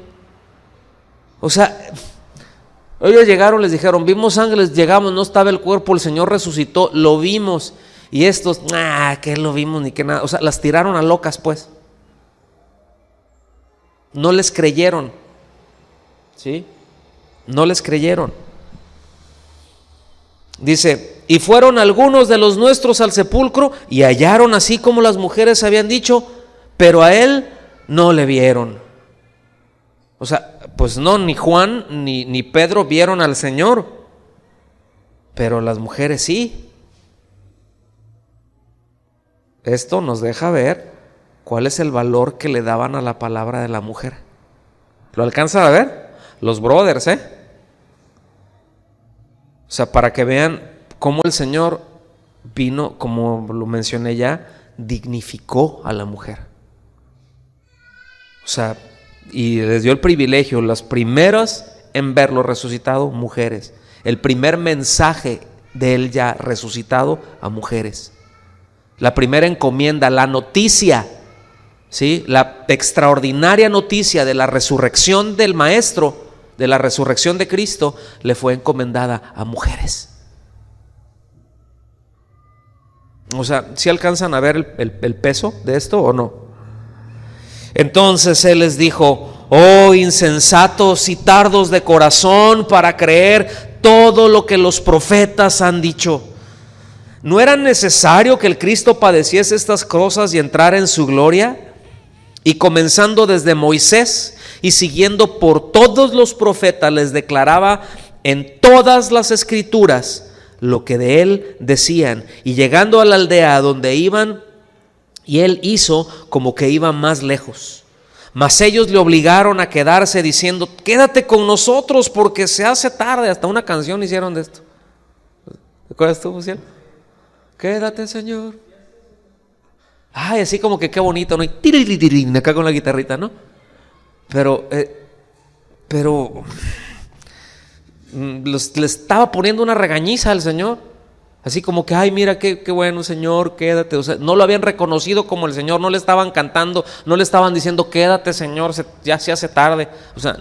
O sea, ellos llegaron, les dijeron, vimos ángeles, llegamos, no estaba el cuerpo, el Señor resucitó, lo vimos. Y estos, que lo vimos ni que nada. O sea, las tiraron a locas, pues. No les creyeron, ¿sí? No les creyeron. Dice, y fueron algunos de los nuestros al sepulcro y hallaron así como las mujeres habían dicho, pero a él no le vieron. O sea, pues no, ni Juan ni Pedro vieron al Señor, pero las mujeres sí. Esto nos deja ver cuál es el valor que le daban a la palabra de la mujer. ¿Lo alcanzan a ver? Los brothers, O sea, para que vean cómo el Señor vino, como lo mencioné ya, dignificó a la mujer. O sea, y les dio el privilegio, las primeras en verlo resucitado, mujeres. El primer mensaje de él ya resucitado a mujeres. La primera encomienda, la noticia, ¿sí? La extraordinaria noticia de la resurrección del Maestro, de la resurrección de Cristo, le fue encomendada a mujeres. O sea, ¿sí alcanzan a ver el peso de esto o no? Entonces él les dijo, oh insensatos y tardos de corazón para creer todo lo que los profetas han dicho. ¿No era necesario que el Cristo padeciese estas cosas y entrara en su gloria? Y comenzando desde Moisés y siguiendo por todos los profetas, les declaraba en todas las escrituras lo que de él decían. Y llegando a la aldea donde iban, y él hizo como que iba más lejos. Mas ellos le obligaron a quedarse diciendo, quédate con nosotros porque se hace tarde. Hasta una canción hicieron de esto. ¿Te acuerdas tú, Luciano? Quédate, Señor. Ay, así como que qué bonito, ¿no? Y acá con la guitarrita, ¿no? Pero le estaba poniendo una regañiza al Señor. Así como que, ay, mira qué bueno, Señor, quédate. O sea, no lo habían reconocido como el Señor, no le estaban cantando, no le estaban diciendo, quédate, Señor, ya se hace tarde. O sea,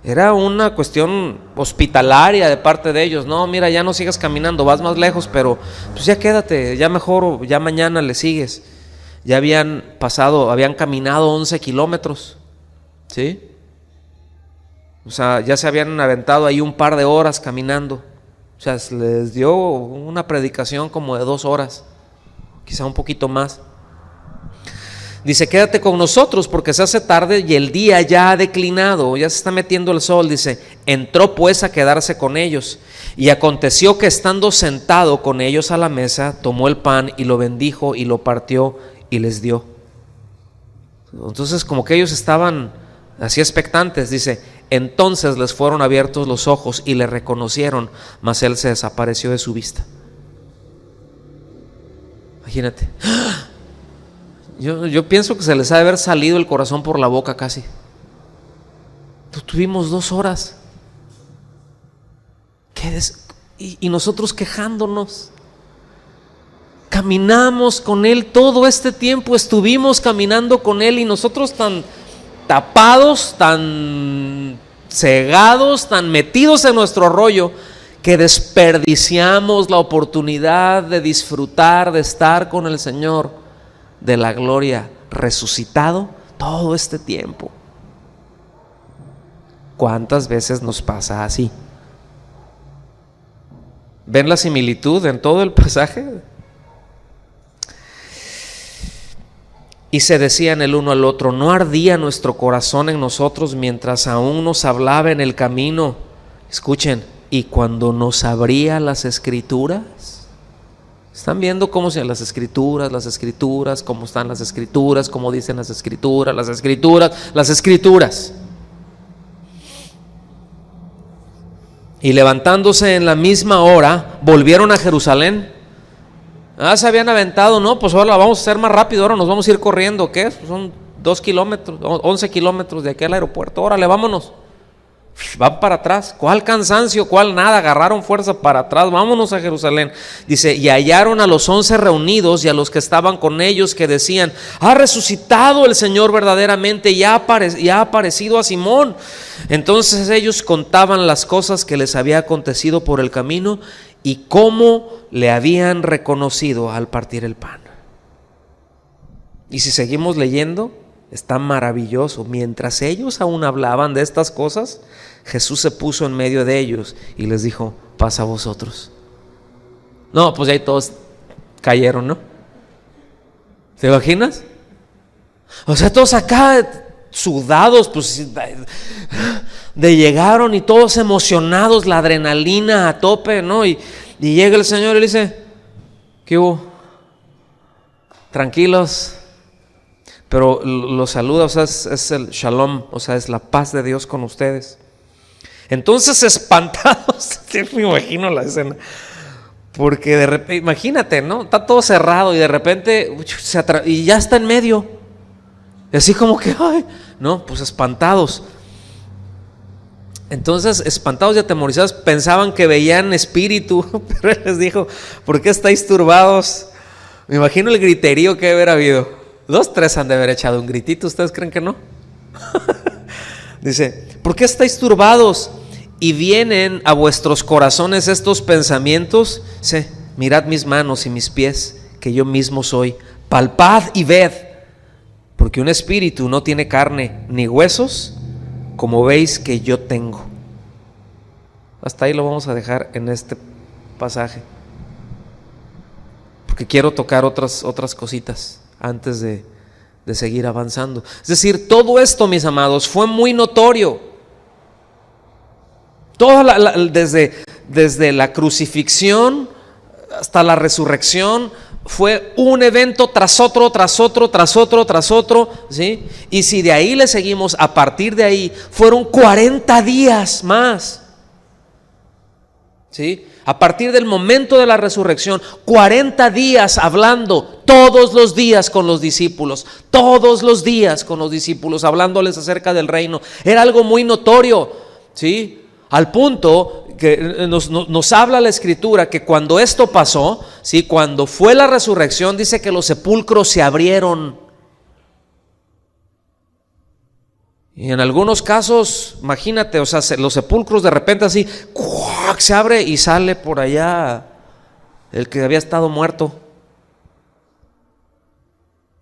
era una cuestión hospitalaria de parte de ellos. No, mira, ya no sigas caminando, vas más lejos, pero pues ya quédate, ya mejor, ya mañana le sigues. Ya habían caminado 11 kilómetros, ¿sí? O sea, ya se habían aventado ahí un par de horas caminando. O sea, les dio una predicación como de 2 horas, quizá un poquito más. Dice, quédate con nosotros porque se hace tarde y el día ya ha declinado, ya se está metiendo el sol. Dice, entró pues a quedarse con ellos. Y aconteció que estando sentado con ellos a la mesa, tomó el pan y lo bendijo y lo partió y les dio. Entonces como que ellos estaban así expectantes. Dice, entonces les fueron abiertos los ojos y le reconocieron, mas él se desapareció de su vista. Imagínate. Yo pienso que se les ha de haber salido el corazón por la boca casi. Tuvimos 2 horas. Y nosotros quejándonos. Caminamos con él todo este tiempo, estuvimos caminando con él y nosotros tan tapados, tan cegados, tan metidos en nuestro rollo, que desperdiciamos la oportunidad de disfrutar, de estar con el Señor de la gloria resucitado todo este tiempo. ¿Cuántas veces nos pasa así? ¿Ven la similitud en todo el pasaje? Y se decían el uno al otro: ¿no ardía nuestro corazón en nosotros mientras aún nos hablaba en el camino? Escuchen, y cuando nos abría las escrituras. ¿Están viendo cómo se las escrituras, cómo están las escrituras, cómo dicen las escrituras, las escrituras? Y levantándose en la misma hora, volvieron a Jerusalén. Se habían aventado, no, pues ahora vamos a hacer más rápido, ahora nos vamos a ir corriendo. ¿Qué? Son 2 kilómetros, 11 kilómetros de aquí al aeropuerto. Órale, vámonos. Van para atrás. ¿Cuál cansancio? ¿Cuál nada? Agarraron fuerza para atrás. Vámonos a Jerusalén. Dice: y hallaron a los 11 reunidos y a los que estaban con ellos, que decían: ha resucitado el Señor verdaderamente y ha aparecido a Simón. Entonces ellos contaban las cosas que les había acontecido por el camino y cómo le habían reconocido al partir el pan. Y si seguimos leyendo, está maravilloso. Mientras ellos aún hablaban de estas cosas, Jesús se puso en medio de ellos y les dijo: pasa a vosotros. No, pues ahí todos cayeron, ¿no? ¿Te imaginas? O sea, todos acá sudados, pues de llegaron y todos emocionados, la adrenalina a tope, ¿no? Y llega el Señor y le dice: ¿qué hubo? Tranquilos. Pero los saluda, o sea, es el shalom, o sea, es la paz de Dios con ustedes. Entonces, espantados, me imagino la escena, porque de repente, imagínate, ¿no? Está todo cerrado y de repente y ya está en medio. Y así como que, ay, no, pues espantados. Entonces, espantados y atemorizados, pensaban que veían espíritu, pero Él les dijo: ¿por qué estáis turbados? Me imagino el griterío que debe haber habido. 2, 3 han de haber echado un gritito. ¿Ustedes creen que no? Dice: ¿por qué estáis turbados y vienen a vuestros corazones estos pensamientos? Dice: mirad mis manos y mis pies, que yo mismo soy. Palpad y ved, porque un espíritu no tiene carne ni huesos, como veis que yo tengo. Hasta ahí lo vamos a dejar en este pasaje, porque quiero tocar otras cositas antes de seguir avanzando. Es decir, todo esto, mis amados, fue muy notorio. Desde la crucifixión hasta la resurrección, fue un evento tras otro, ¿sí? Y si de ahí le seguimos, a partir de ahí, fueron 40 días más, ¿sí? A partir del momento de la resurrección, 40 días hablando todos los días con los discípulos, hablándoles acerca del reino. Era algo muy notorio, ¿sí? Al punto que nos habla la Escritura que cuando esto pasó, ¿sí? Cuando fue la resurrección, dice que los sepulcros se abrieron. Y en algunos casos, imagínate, o sea, los sepulcros de repente así, ¡cuac!, se abre y sale por allá el que había estado muerto.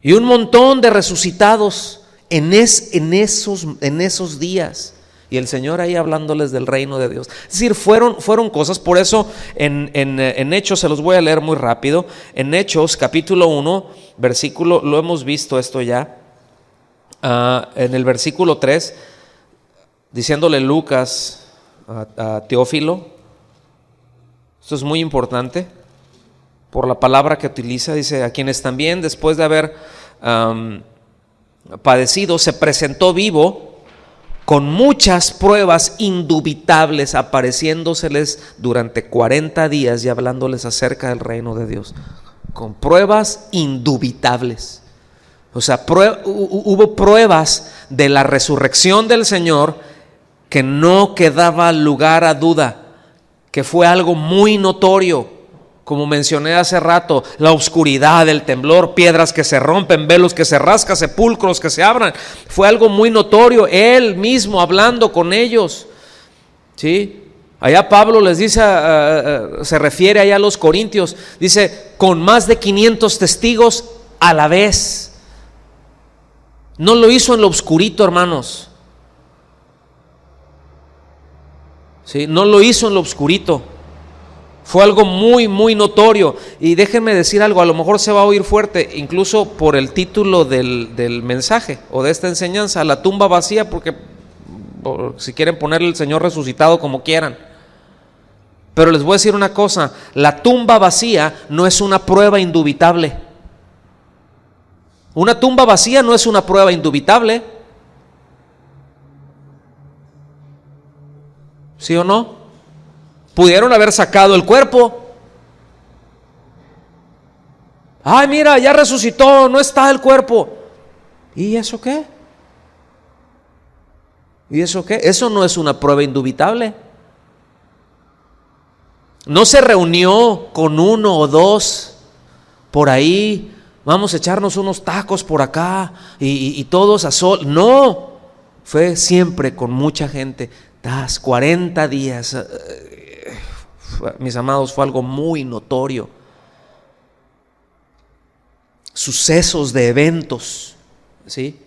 Y un montón de resucitados en esos días. Y el Señor ahí hablándoles del reino de Dios. Es decir, fueron cosas. Por eso en Hechos, se los voy a leer muy rápido. En Hechos capítulo 1, versículo, lo hemos visto esto ya. En el versículo 3, diciéndole Lucas a Teófilo, esto es muy importante por la palabra que utiliza, dice: a quienes también después de haber padecido se presentó vivo con muchas pruebas indubitables, apareciéndoseles durante 40 días y hablándoles acerca del reino de Dios, con pruebas indubitables. O sea, hubo pruebas de la resurrección del Señor que no quedaba lugar a duda, que fue algo muy notorio, como mencioné hace rato: la oscuridad, el temblor, piedras que se rompen, velos que se rascan, sepulcros que se abran. Fue algo muy notorio, Él mismo hablando con ellos, ¿sí? Allá Pablo les dice, se refiere allá a los corintios, dice: con más de 500 testigos a la vez. No lo hizo en lo oscurito, hermanos. ¿Sí? No lo hizo en lo oscurito. Fue algo muy, muy notorio. Y déjenme decir algo, a lo mejor se va a oír fuerte, incluso por el título del mensaje o de esta enseñanza, la tumba vacía, porque si quieren ponerle el Señor resucitado como quieran. Pero les voy a decir una cosa, la tumba vacía no es una prueba indubitable. Una tumba vacía no es una prueba indubitable. ¿Sí o no? Pudieron haber sacado el cuerpo. Ay, mira, ya resucitó, no está el cuerpo. ¿Y eso qué? ¿Y eso qué? Eso no es una prueba indubitable. No se reunió con uno o dos por ahí, vamos a echarnos unos tacos por acá y todos a sol. No, fue siempre con mucha gente. 40 días. Mis amados, fue algo muy notorio. Sucesos de eventos, ¿sí?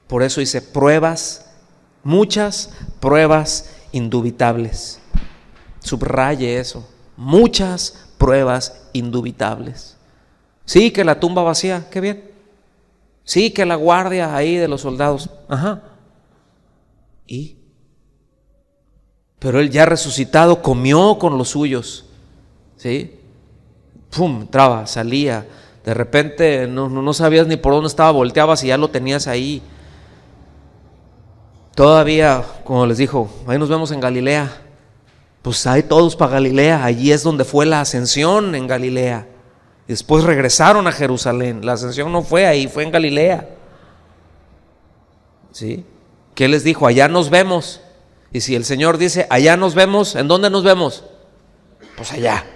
Por eso dice pruebas, muchas pruebas indubitables. Subraye eso, muchas pruebas indubitables. Sí, que la tumba vacía, qué bien. Sí, que la guardia ahí de los soldados, ajá. Pero él ya resucitado comió con los suyos, ¿sí? Pum, entraba, salía. De repente no sabías ni por dónde estaba, volteabas y ya lo tenías ahí. Todavía, como les dijo, ahí nos vemos en Galilea. Pues hay todos para Galilea, allí es donde fue la ascensión, en Galilea. Después regresaron a Jerusalén. La ascensión no fue ahí, fue en Galilea. ¿Sí? ¿Qué les dijo? Allá nos vemos. Y si el Señor dice, allá nos vemos, ¿en dónde nos vemos? Pues allá,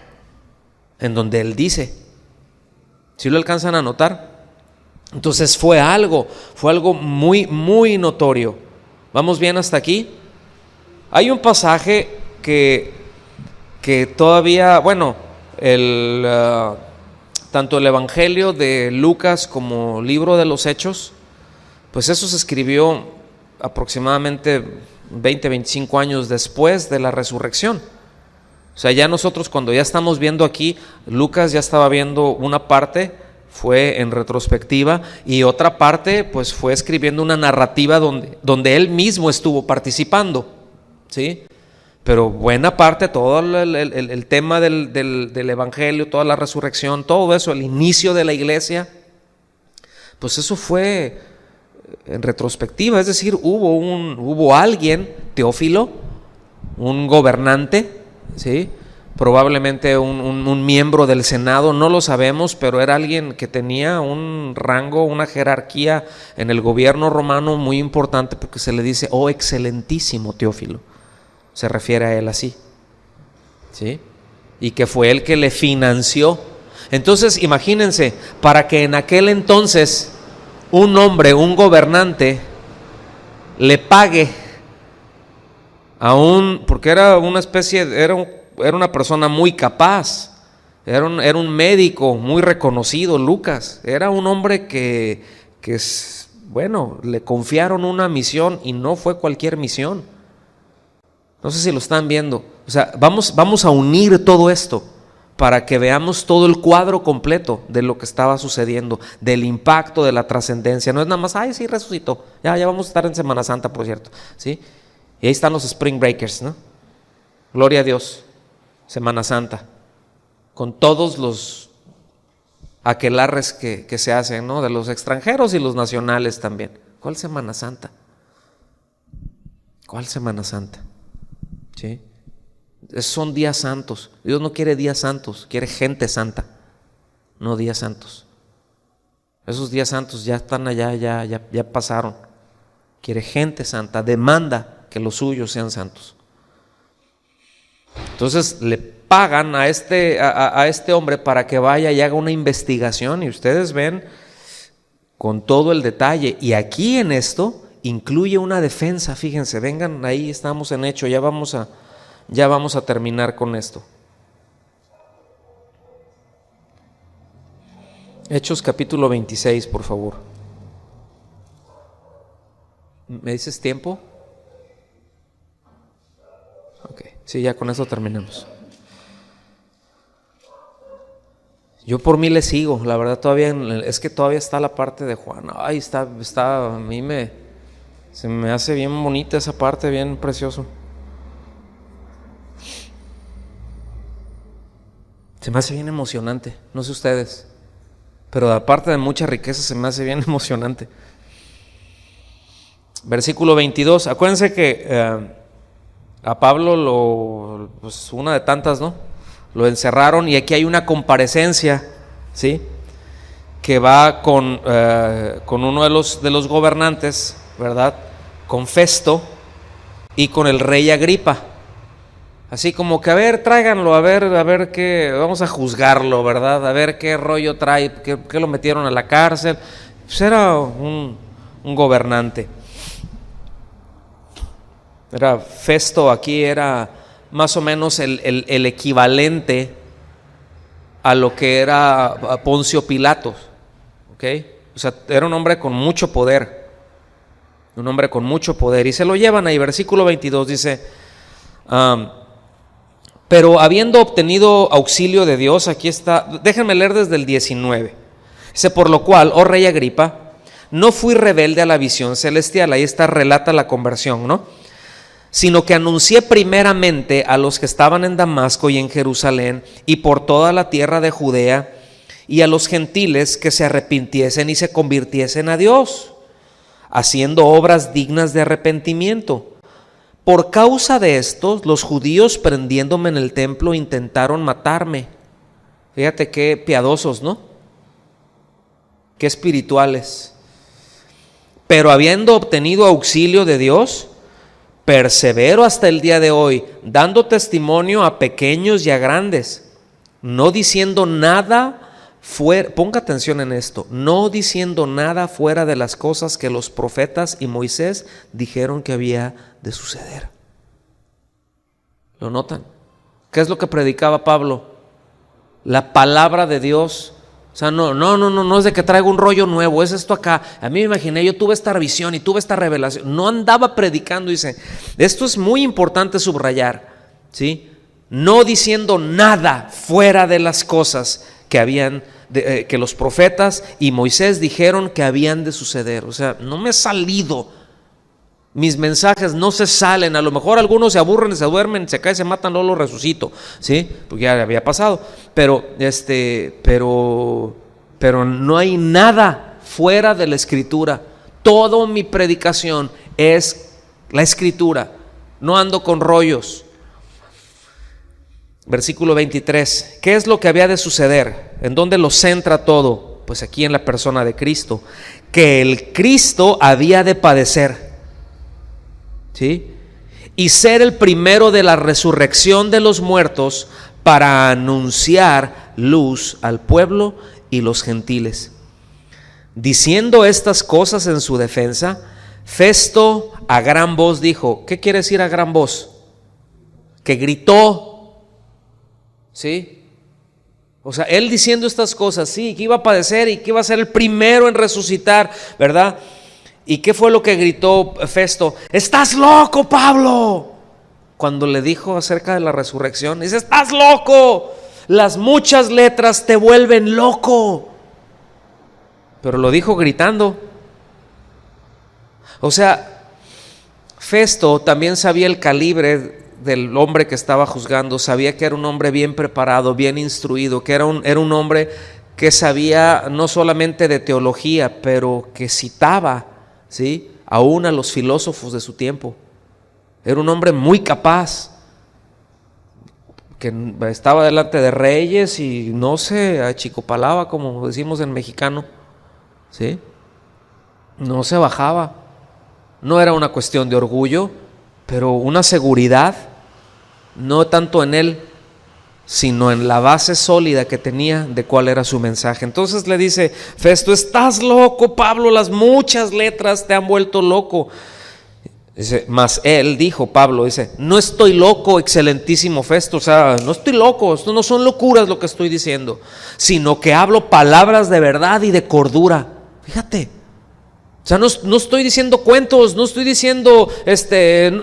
en donde Él dice. ¿Sí lo alcanzan a notar? Entonces fue algo muy, muy notorio. ¿Vamos bien hasta aquí? Hay un pasaje que todavía, bueno, tanto el Evangelio de Lucas como el libro de los Hechos, pues eso se escribió aproximadamente 25 años después de la resurrección. O sea, ya nosotros cuando ya estamos viendo aquí, Lucas ya estaba viendo una parte, fue en retrospectiva, y otra parte pues fue escribiendo una narrativa donde él mismo estuvo participando, ¿sí? Pero buena parte, todo el tema del Evangelio, toda la resurrección, todo eso, el inicio de la iglesia, pues eso fue en retrospectiva. Es decir, hubo alguien, Teófilo, un gobernante, ¿sí? Probablemente un miembro del Senado, no lo sabemos, pero era alguien que tenía un rango, una jerarquía en el gobierno romano muy importante, porque se le dice, oh excelentísimo Teófilo, se refiere a él así, ¿sí? Y que fue él que le financió. Entonces imagínense, para que en aquel entonces un hombre, un gobernante, le pague porque era una especie, era una persona muy capaz, era un médico muy reconocido, Lucas, era un hombre que bueno, le confiaron una misión y no fue cualquier misión. No sé si lo están viendo. O sea, vamos a unir todo esto para que veamos todo el cuadro completo de lo que estaba sucediendo, del impacto, de la trascendencia. No es nada más, ay, sí, resucitó. Ya vamos a estar en Semana Santa, por cierto, ¿sí? Y ahí están los Spring Breakers, ¿no? Gloria a Dios, Semana Santa, con todos los aquelarres que se hacen, ¿no? De los extranjeros y los nacionales también. ¿Cuál Semana Santa? ¿Cuál Semana Santa? ¿Sí? Esos son días santos. Dios no quiere días santos, quiere gente santa, no días santos. Esos días santos ya están allá, ya pasaron. Quiere gente santa, demanda que los suyos sean santos. Entonces le pagan a este hombre para que vaya y haga una investigación, y ustedes ven con todo el detalle. Y aquí en esto incluye una defensa. Fíjense, vengan, ahí estamos en Hecho, ya vamos a terminar con esto. Hechos capítulo 26, por favor. ¿Me dices tiempo? Ok, sí, ya con eso terminamos. Yo por mí le sigo, la verdad es que todavía está la parte de Juan. Ay, está, a mí se me hace bien bonita esa parte, bien precioso. Se me hace bien emocionante, no sé ustedes, pero aparte de mucha riqueza se me hace bien emocionante. Versículo 22, acuérdense que a Pablo pues una de tantas, ¿no? Lo encerraron y aquí hay una comparecencia, ¿sí? Que va con uno de los gobernantes, ¿verdad? Con Festo y con el rey Agripa. Así como que, a ver, tráiganlo, a ver qué, vamos a juzgarlo, ¿verdad? A ver qué rollo trae, qué lo metieron a la cárcel. Pues era un gobernante. Era Festo, aquí era más o menos el equivalente a lo que era Poncio Pilatos, ¿ok? O sea, era un hombre con mucho poder, y se lo llevan ahí. Versículo 22 dice, pero habiendo obtenido auxilio de Dios, aquí está, déjenme leer desde el 19, dice, por lo cual, oh rey Agripa, no fui rebelde a la visión celestial, ahí está, relata la conversión, ¿no? Sino que anuncié primeramente a los que estaban en Damasco y en Jerusalén y por toda la tierra de Judea y a los gentiles que se arrepintiesen y se convirtiesen a Dios, haciendo obras dignas de arrepentimiento. Por causa de esto, los judíos, prendiéndome en el templo, intentaron matarme. Fíjate qué piadosos, ¿no? Qué espirituales. Pero habiendo obtenido auxilio de Dios, persevero hasta el día de hoy, dando testimonio a pequeños y a grandes, no diciendo nada fuera, ponga atención en esto, no diciendo nada fuera de las cosas que los profetas y Moisés dijeron que había de suceder. ¿Lo notan? ¿Qué es lo que predicaba Pablo? La palabra de Dios. O sea, no es de que traigo un rollo nuevo, es esto acá. A mí me imaginé, yo tuve esta visión y tuve esta revelación. No andaba predicando, dice. Esto es muy importante subrayar, ¿sí? No diciendo nada fuera de las cosas que habían, que los profetas y Moisés dijeron que habían de suceder. O sea, no me he salido. Mis mensajes no se salen. A lo mejor algunos se aburren, se duermen, se caen, se matan, luego los resucito, ¿sí? Porque ya había pasado. Pero no hay nada fuera de la Escritura. Toda mi predicación es la Escritura. No ando con rollos. Versículo 23. ¿Qué es lo que había de suceder? ¿En dónde lo centra todo? Pues aquí en la persona de Cristo. Que el Cristo había de padecer, ¿sí? Y ser el primero de la resurrección de los muertos para anunciar luz al pueblo y los gentiles. Diciendo estas cosas en su defensa, Festo a gran voz dijo, ¿qué quiere decir a gran voz? Que gritó, ¿sí? O sea, él diciendo estas cosas, sí, que iba a padecer y que iba a ser el primero en resucitar, ¿verdad? ¿Y qué fue lo que gritó Festo? ¡Estás loco, Pablo! Cuando le dijo acerca de la resurrección, dice, ¡estás loco! Las muchas letras te vuelven loco. Pero lo dijo gritando. O sea, Festo también sabía el calibre del hombre que estaba juzgando, sabía que era un hombre bien preparado, bien instruido, que era un hombre que sabía no solamente de teología, pero que citaba, ¿sí?, aún a los filósofos de su tiempo. Era un hombre muy capaz, que estaba delante de reyes y no se achicopalaba, como decimos en mexicano, ¿sí? No se bajaba. No era una cuestión de orgullo, pero una seguridad, no tanto en él, sino en la base sólida que tenía de cuál era su mensaje. Entonces le dice Festo, estás loco, Pablo, las muchas letras te han vuelto loco. Dice, mas él dijo, Pablo, dice, no estoy loco, excelentísimo Festo, o sea, no estoy loco, esto no son locuras lo que estoy diciendo, sino que hablo palabras de verdad y de cordura. Fíjate, O sea, no estoy diciendo cuentos, no estoy diciendo,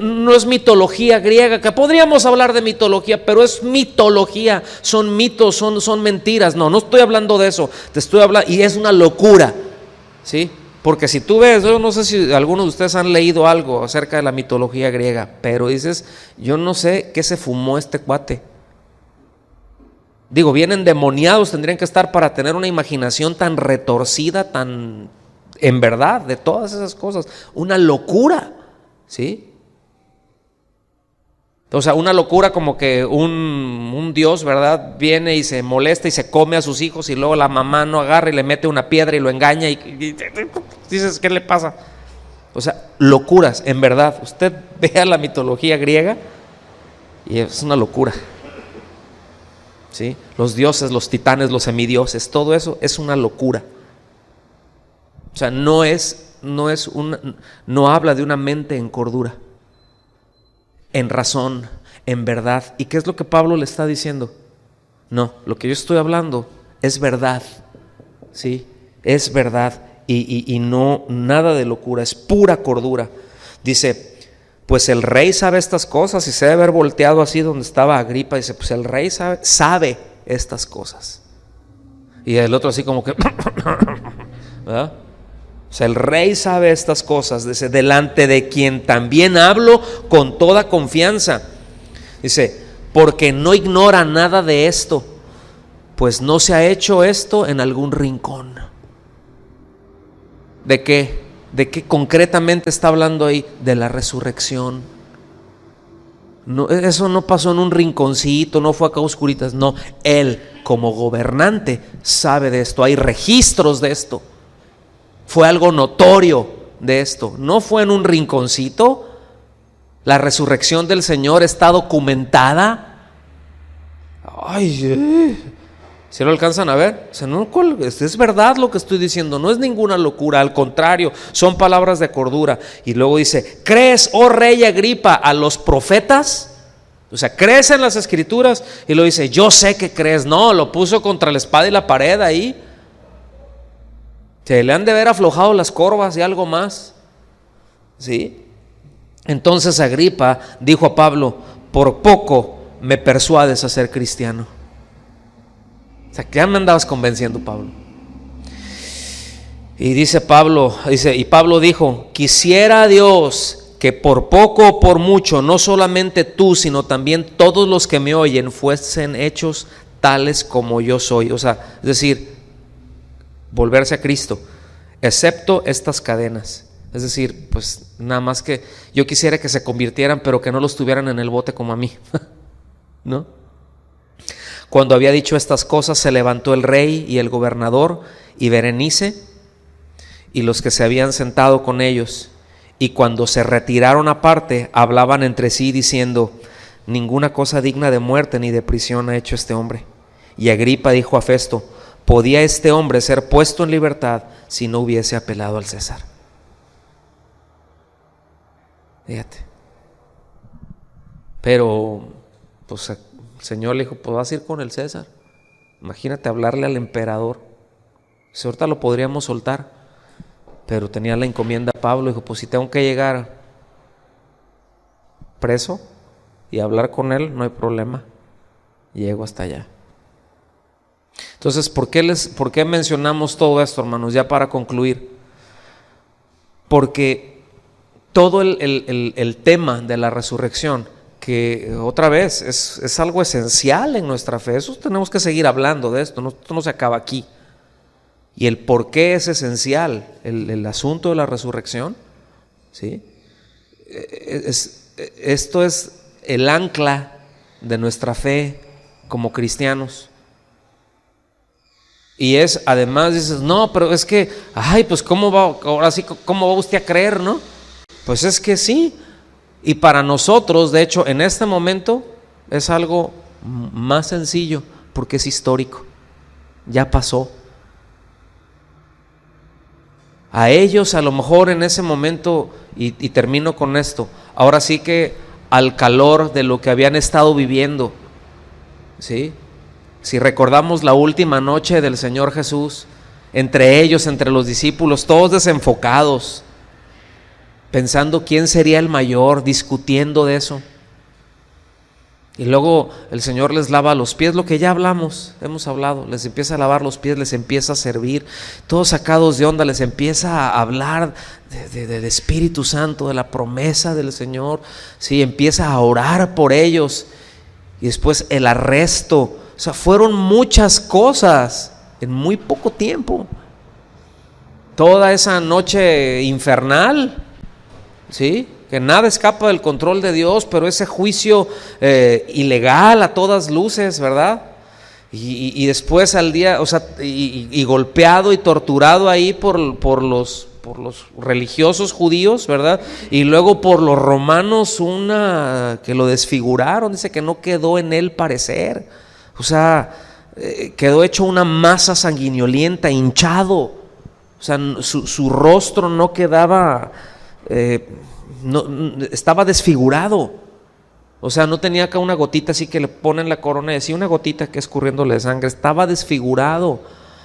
no es mitología griega, que podríamos hablar de mitología, pero es mitología, son mitos, son mentiras. No estoy hablando de eso, te estoy hablando, y es una locura, ¿sí? Porque si tú ves, yo no sé si algunos de ustedes han leído algo acerca de la mitología griega, pero dices, yo no sé qué se fumó este cuate. Digo, bien endemoniados tendrían que estar para tener una imaginación tan retorcida, tan... en verdad, de todas esas cosas, una locura, ¿sí? O sea, una locura como que un Dios, ¿verdad? Viene y se molesta y se come a sus hijos y luego la mamá no agarra y le mete una piedra y lo engaña y dices, ¿qué le pasa? O sea, locuras, en verdad. Usted vea la mitología griega y es una locura, ¿sí? Los dioses, los titanes, los semidioses, todo eso es una locura. O sea, no habla de una mente en cordura, en razón, en verdad. ¿Y qué es lo que Pablo le está diciendo? No, lo que yo estoy hablando es verdad, ¿sí? Es verdad y no nada de locura, es pura cordura. Dice, pues el rey sabe estas cosas, y se debe haber volteado así donde estaba Agripa. Dice, pues el rey sabe estas cosas. Y el otro así como que, ¿verdad? O sea, el rey sabe estas cosas, dice, delante de quien también hablo con toda confianza. Dice, porque no ignora nada de esto, pues no se ha hecho esto en algún rincón. ¿De qué? ¿De qué concretamente está hablando ahí? De la resurrección. No, eso no pasó en un rinconcito, no fue acá oscuritas, no. Él, como gobernante, sabe de esto, hay registros de esto. Fue algo notorio de esto, no fue en un rinconcito. La resurrección del Señor está documentada. ¿Se lo alcanzan a ver? O sea, no, es verdad lo que estoy diciendo, no es ninguna locura, al contrario, son palabras de cordura. Y luego dice, ¿crees, oh rey Agripa, a los profetas? O sea, ¿crees en las escrituras? Y luego dice, yo sé que crees. No, lo puso contra la espada y la pared ahí. Se le han de haber aflojado las corvas y algo más, ¿sí? Entonces Agripa dijo a Pablo, por poco me persuades a ser cristiano. O sea, que ya me andabas convenciendo, Pablo. Y dice Pablo, y Pablo dijo, quisiera a Dios que por poco o por mucho, no solamente tú, sino también todos los que me oyen, fuesen hechos tales como yo soy. O sea, es decir, volverse a Cristo, excepto estas cadenas. Es decir, pues nada más que yo quisiera que se convirtieran, pero que no los tuvieran en el bote como a mí, ¿no? Cuando había dicho estas cosas, se levantó el rey y el gobernador y Berenice y los que se habían sentado con ellos, y cuando se retiraron aparte, hablaban entre sí diciendo, ninguna cosa digna de muerte ni de prisión ha hecho este hombre. Y Agripa dijo a Festo, ¿podía este hombre ser puesto en libertad si no hubiese apelado al César? Fíjate. Pero pues el Señor le dijo, pues vas a ir con el César. Imagínate hablarle al emperador. Si ahorita lo podríamos soltar, pero tenía la encomienda a Pablo. Dijo, pues si tengo que llegar preso y hablar con él, no hay problema, llego hasta allá. Entonces, ¿por qué mencionamos todo esto, hermanos? Ya para concluir, porque todo el tema de la resurrección, que otra vez es algo esencial en nuestra fe, eso tenemos que seguir hablando de esto, esto no se acaba aquí. Y el por qué es esencial el asunto de la resurrección, ¿sí? Esto es el ancla de nuestra fe como cristianos. Y es, además dices, no, pero es que, pues ¿cómo va? Ahora sí, ¿cómo va usted a creer, no? Pues es que sí. Y para nosotros, de hecho, en este momento es algo más sencillo, porque es histórico. Ya pasó. A ellos a lo mejor en ese momento, y termino con esto, ahora sí que al calor de lo que habían estado viviendo, ¿sí? Si recordamos la última noche del Señor Jesús entre ellos, entre los discípulos, todos desenfocados, pensando quién sería el mayor, discutiendo de eso. Y luego el Señor les lava los pies, lo que ya hemos hablado, les empieza a lavar los pies, les empieza a servir, todos sacados de onda, les empieza a hablar del Espíritu Santo, de la promesa del Señor, sí, empieza a orar por ellos, y después el arresto. O sea, fueron muchas cosas en muy poco tiempo. Toda esa noche infernal, ¿sí? Que nada escapa del control de Dios, pero ese juicio ilegal a todas luces, ¿verdad? Y después al día, o sea, y golpeado y torturado ahí por los religiosos judíos, ¿verdad? Y luego por los romanos, que lo desfiguraron, dice que no quedó en él parecer, o sea, quedó hecho una masa sanguinolenta, hinchado, o sea, su rostro no quedaba, estaba desfigurado, o sea, no tenía acá una gotita así que le ponen la corona y así una gotita que escurriéndole de sangre, estaba desfigurado.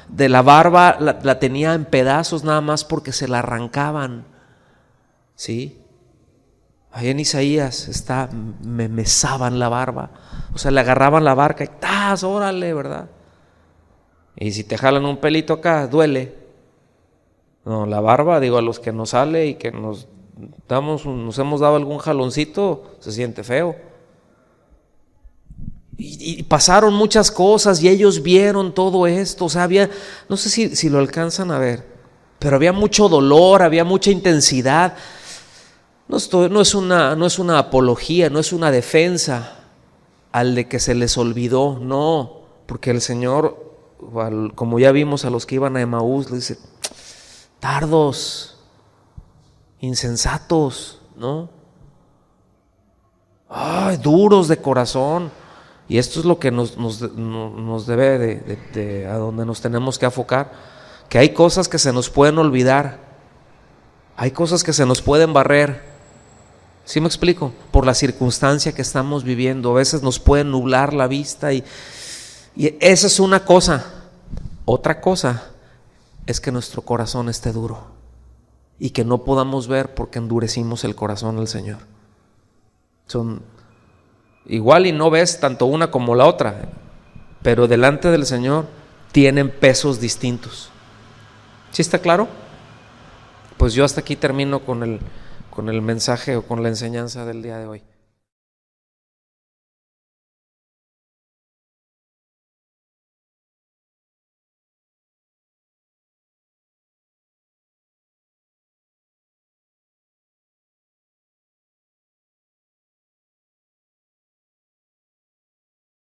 De la barba la tenía en pedazos nada más porque se la arrancaban, ¿sí? Ahí en Isaías me mesaban la barba, o sea, le agarraban la barca y ¡tas! Órale, ¿verdad? Y si te jalan un pelito acá, duele. No, la barba, digo, a los que nos sale y que nos hemos dado algún jaloncito, se siente feo. Y pasaron muchas cosas y ellos vieron todo esto, o sea, no sé si lo alcanzan a ver, pero había mucho dolor, había mucha intensidad. No es una apología, no es una defensa al de que se les olvidó, no, porque el Señor, como ya vimos a los que iban a Emaús, le dice, tardos, insensatos, ¿no? Ay, duros de corazón. Y esto es lo que nos debe de a donde nos tenemos que enfocar, que hay cosas que se nos pueden olvidar, hay cosas que se nos pueden barrer. ¿Sí me explico? Por la circunstancia que estamos viviendo, a veces nos pueden nublar la vista y esa es una cosa. Otra cosa es que nuestro corazón esté duro y que no podamos ver porque endurecimos el corazón al Señor. Igual y no ves tanto una como la otra, pero delante del Señor tienen pesos distintos. ¿Sí está claro? Pues yo hasta aquí termino con el mensaje o con la enseñanza del día de hoy.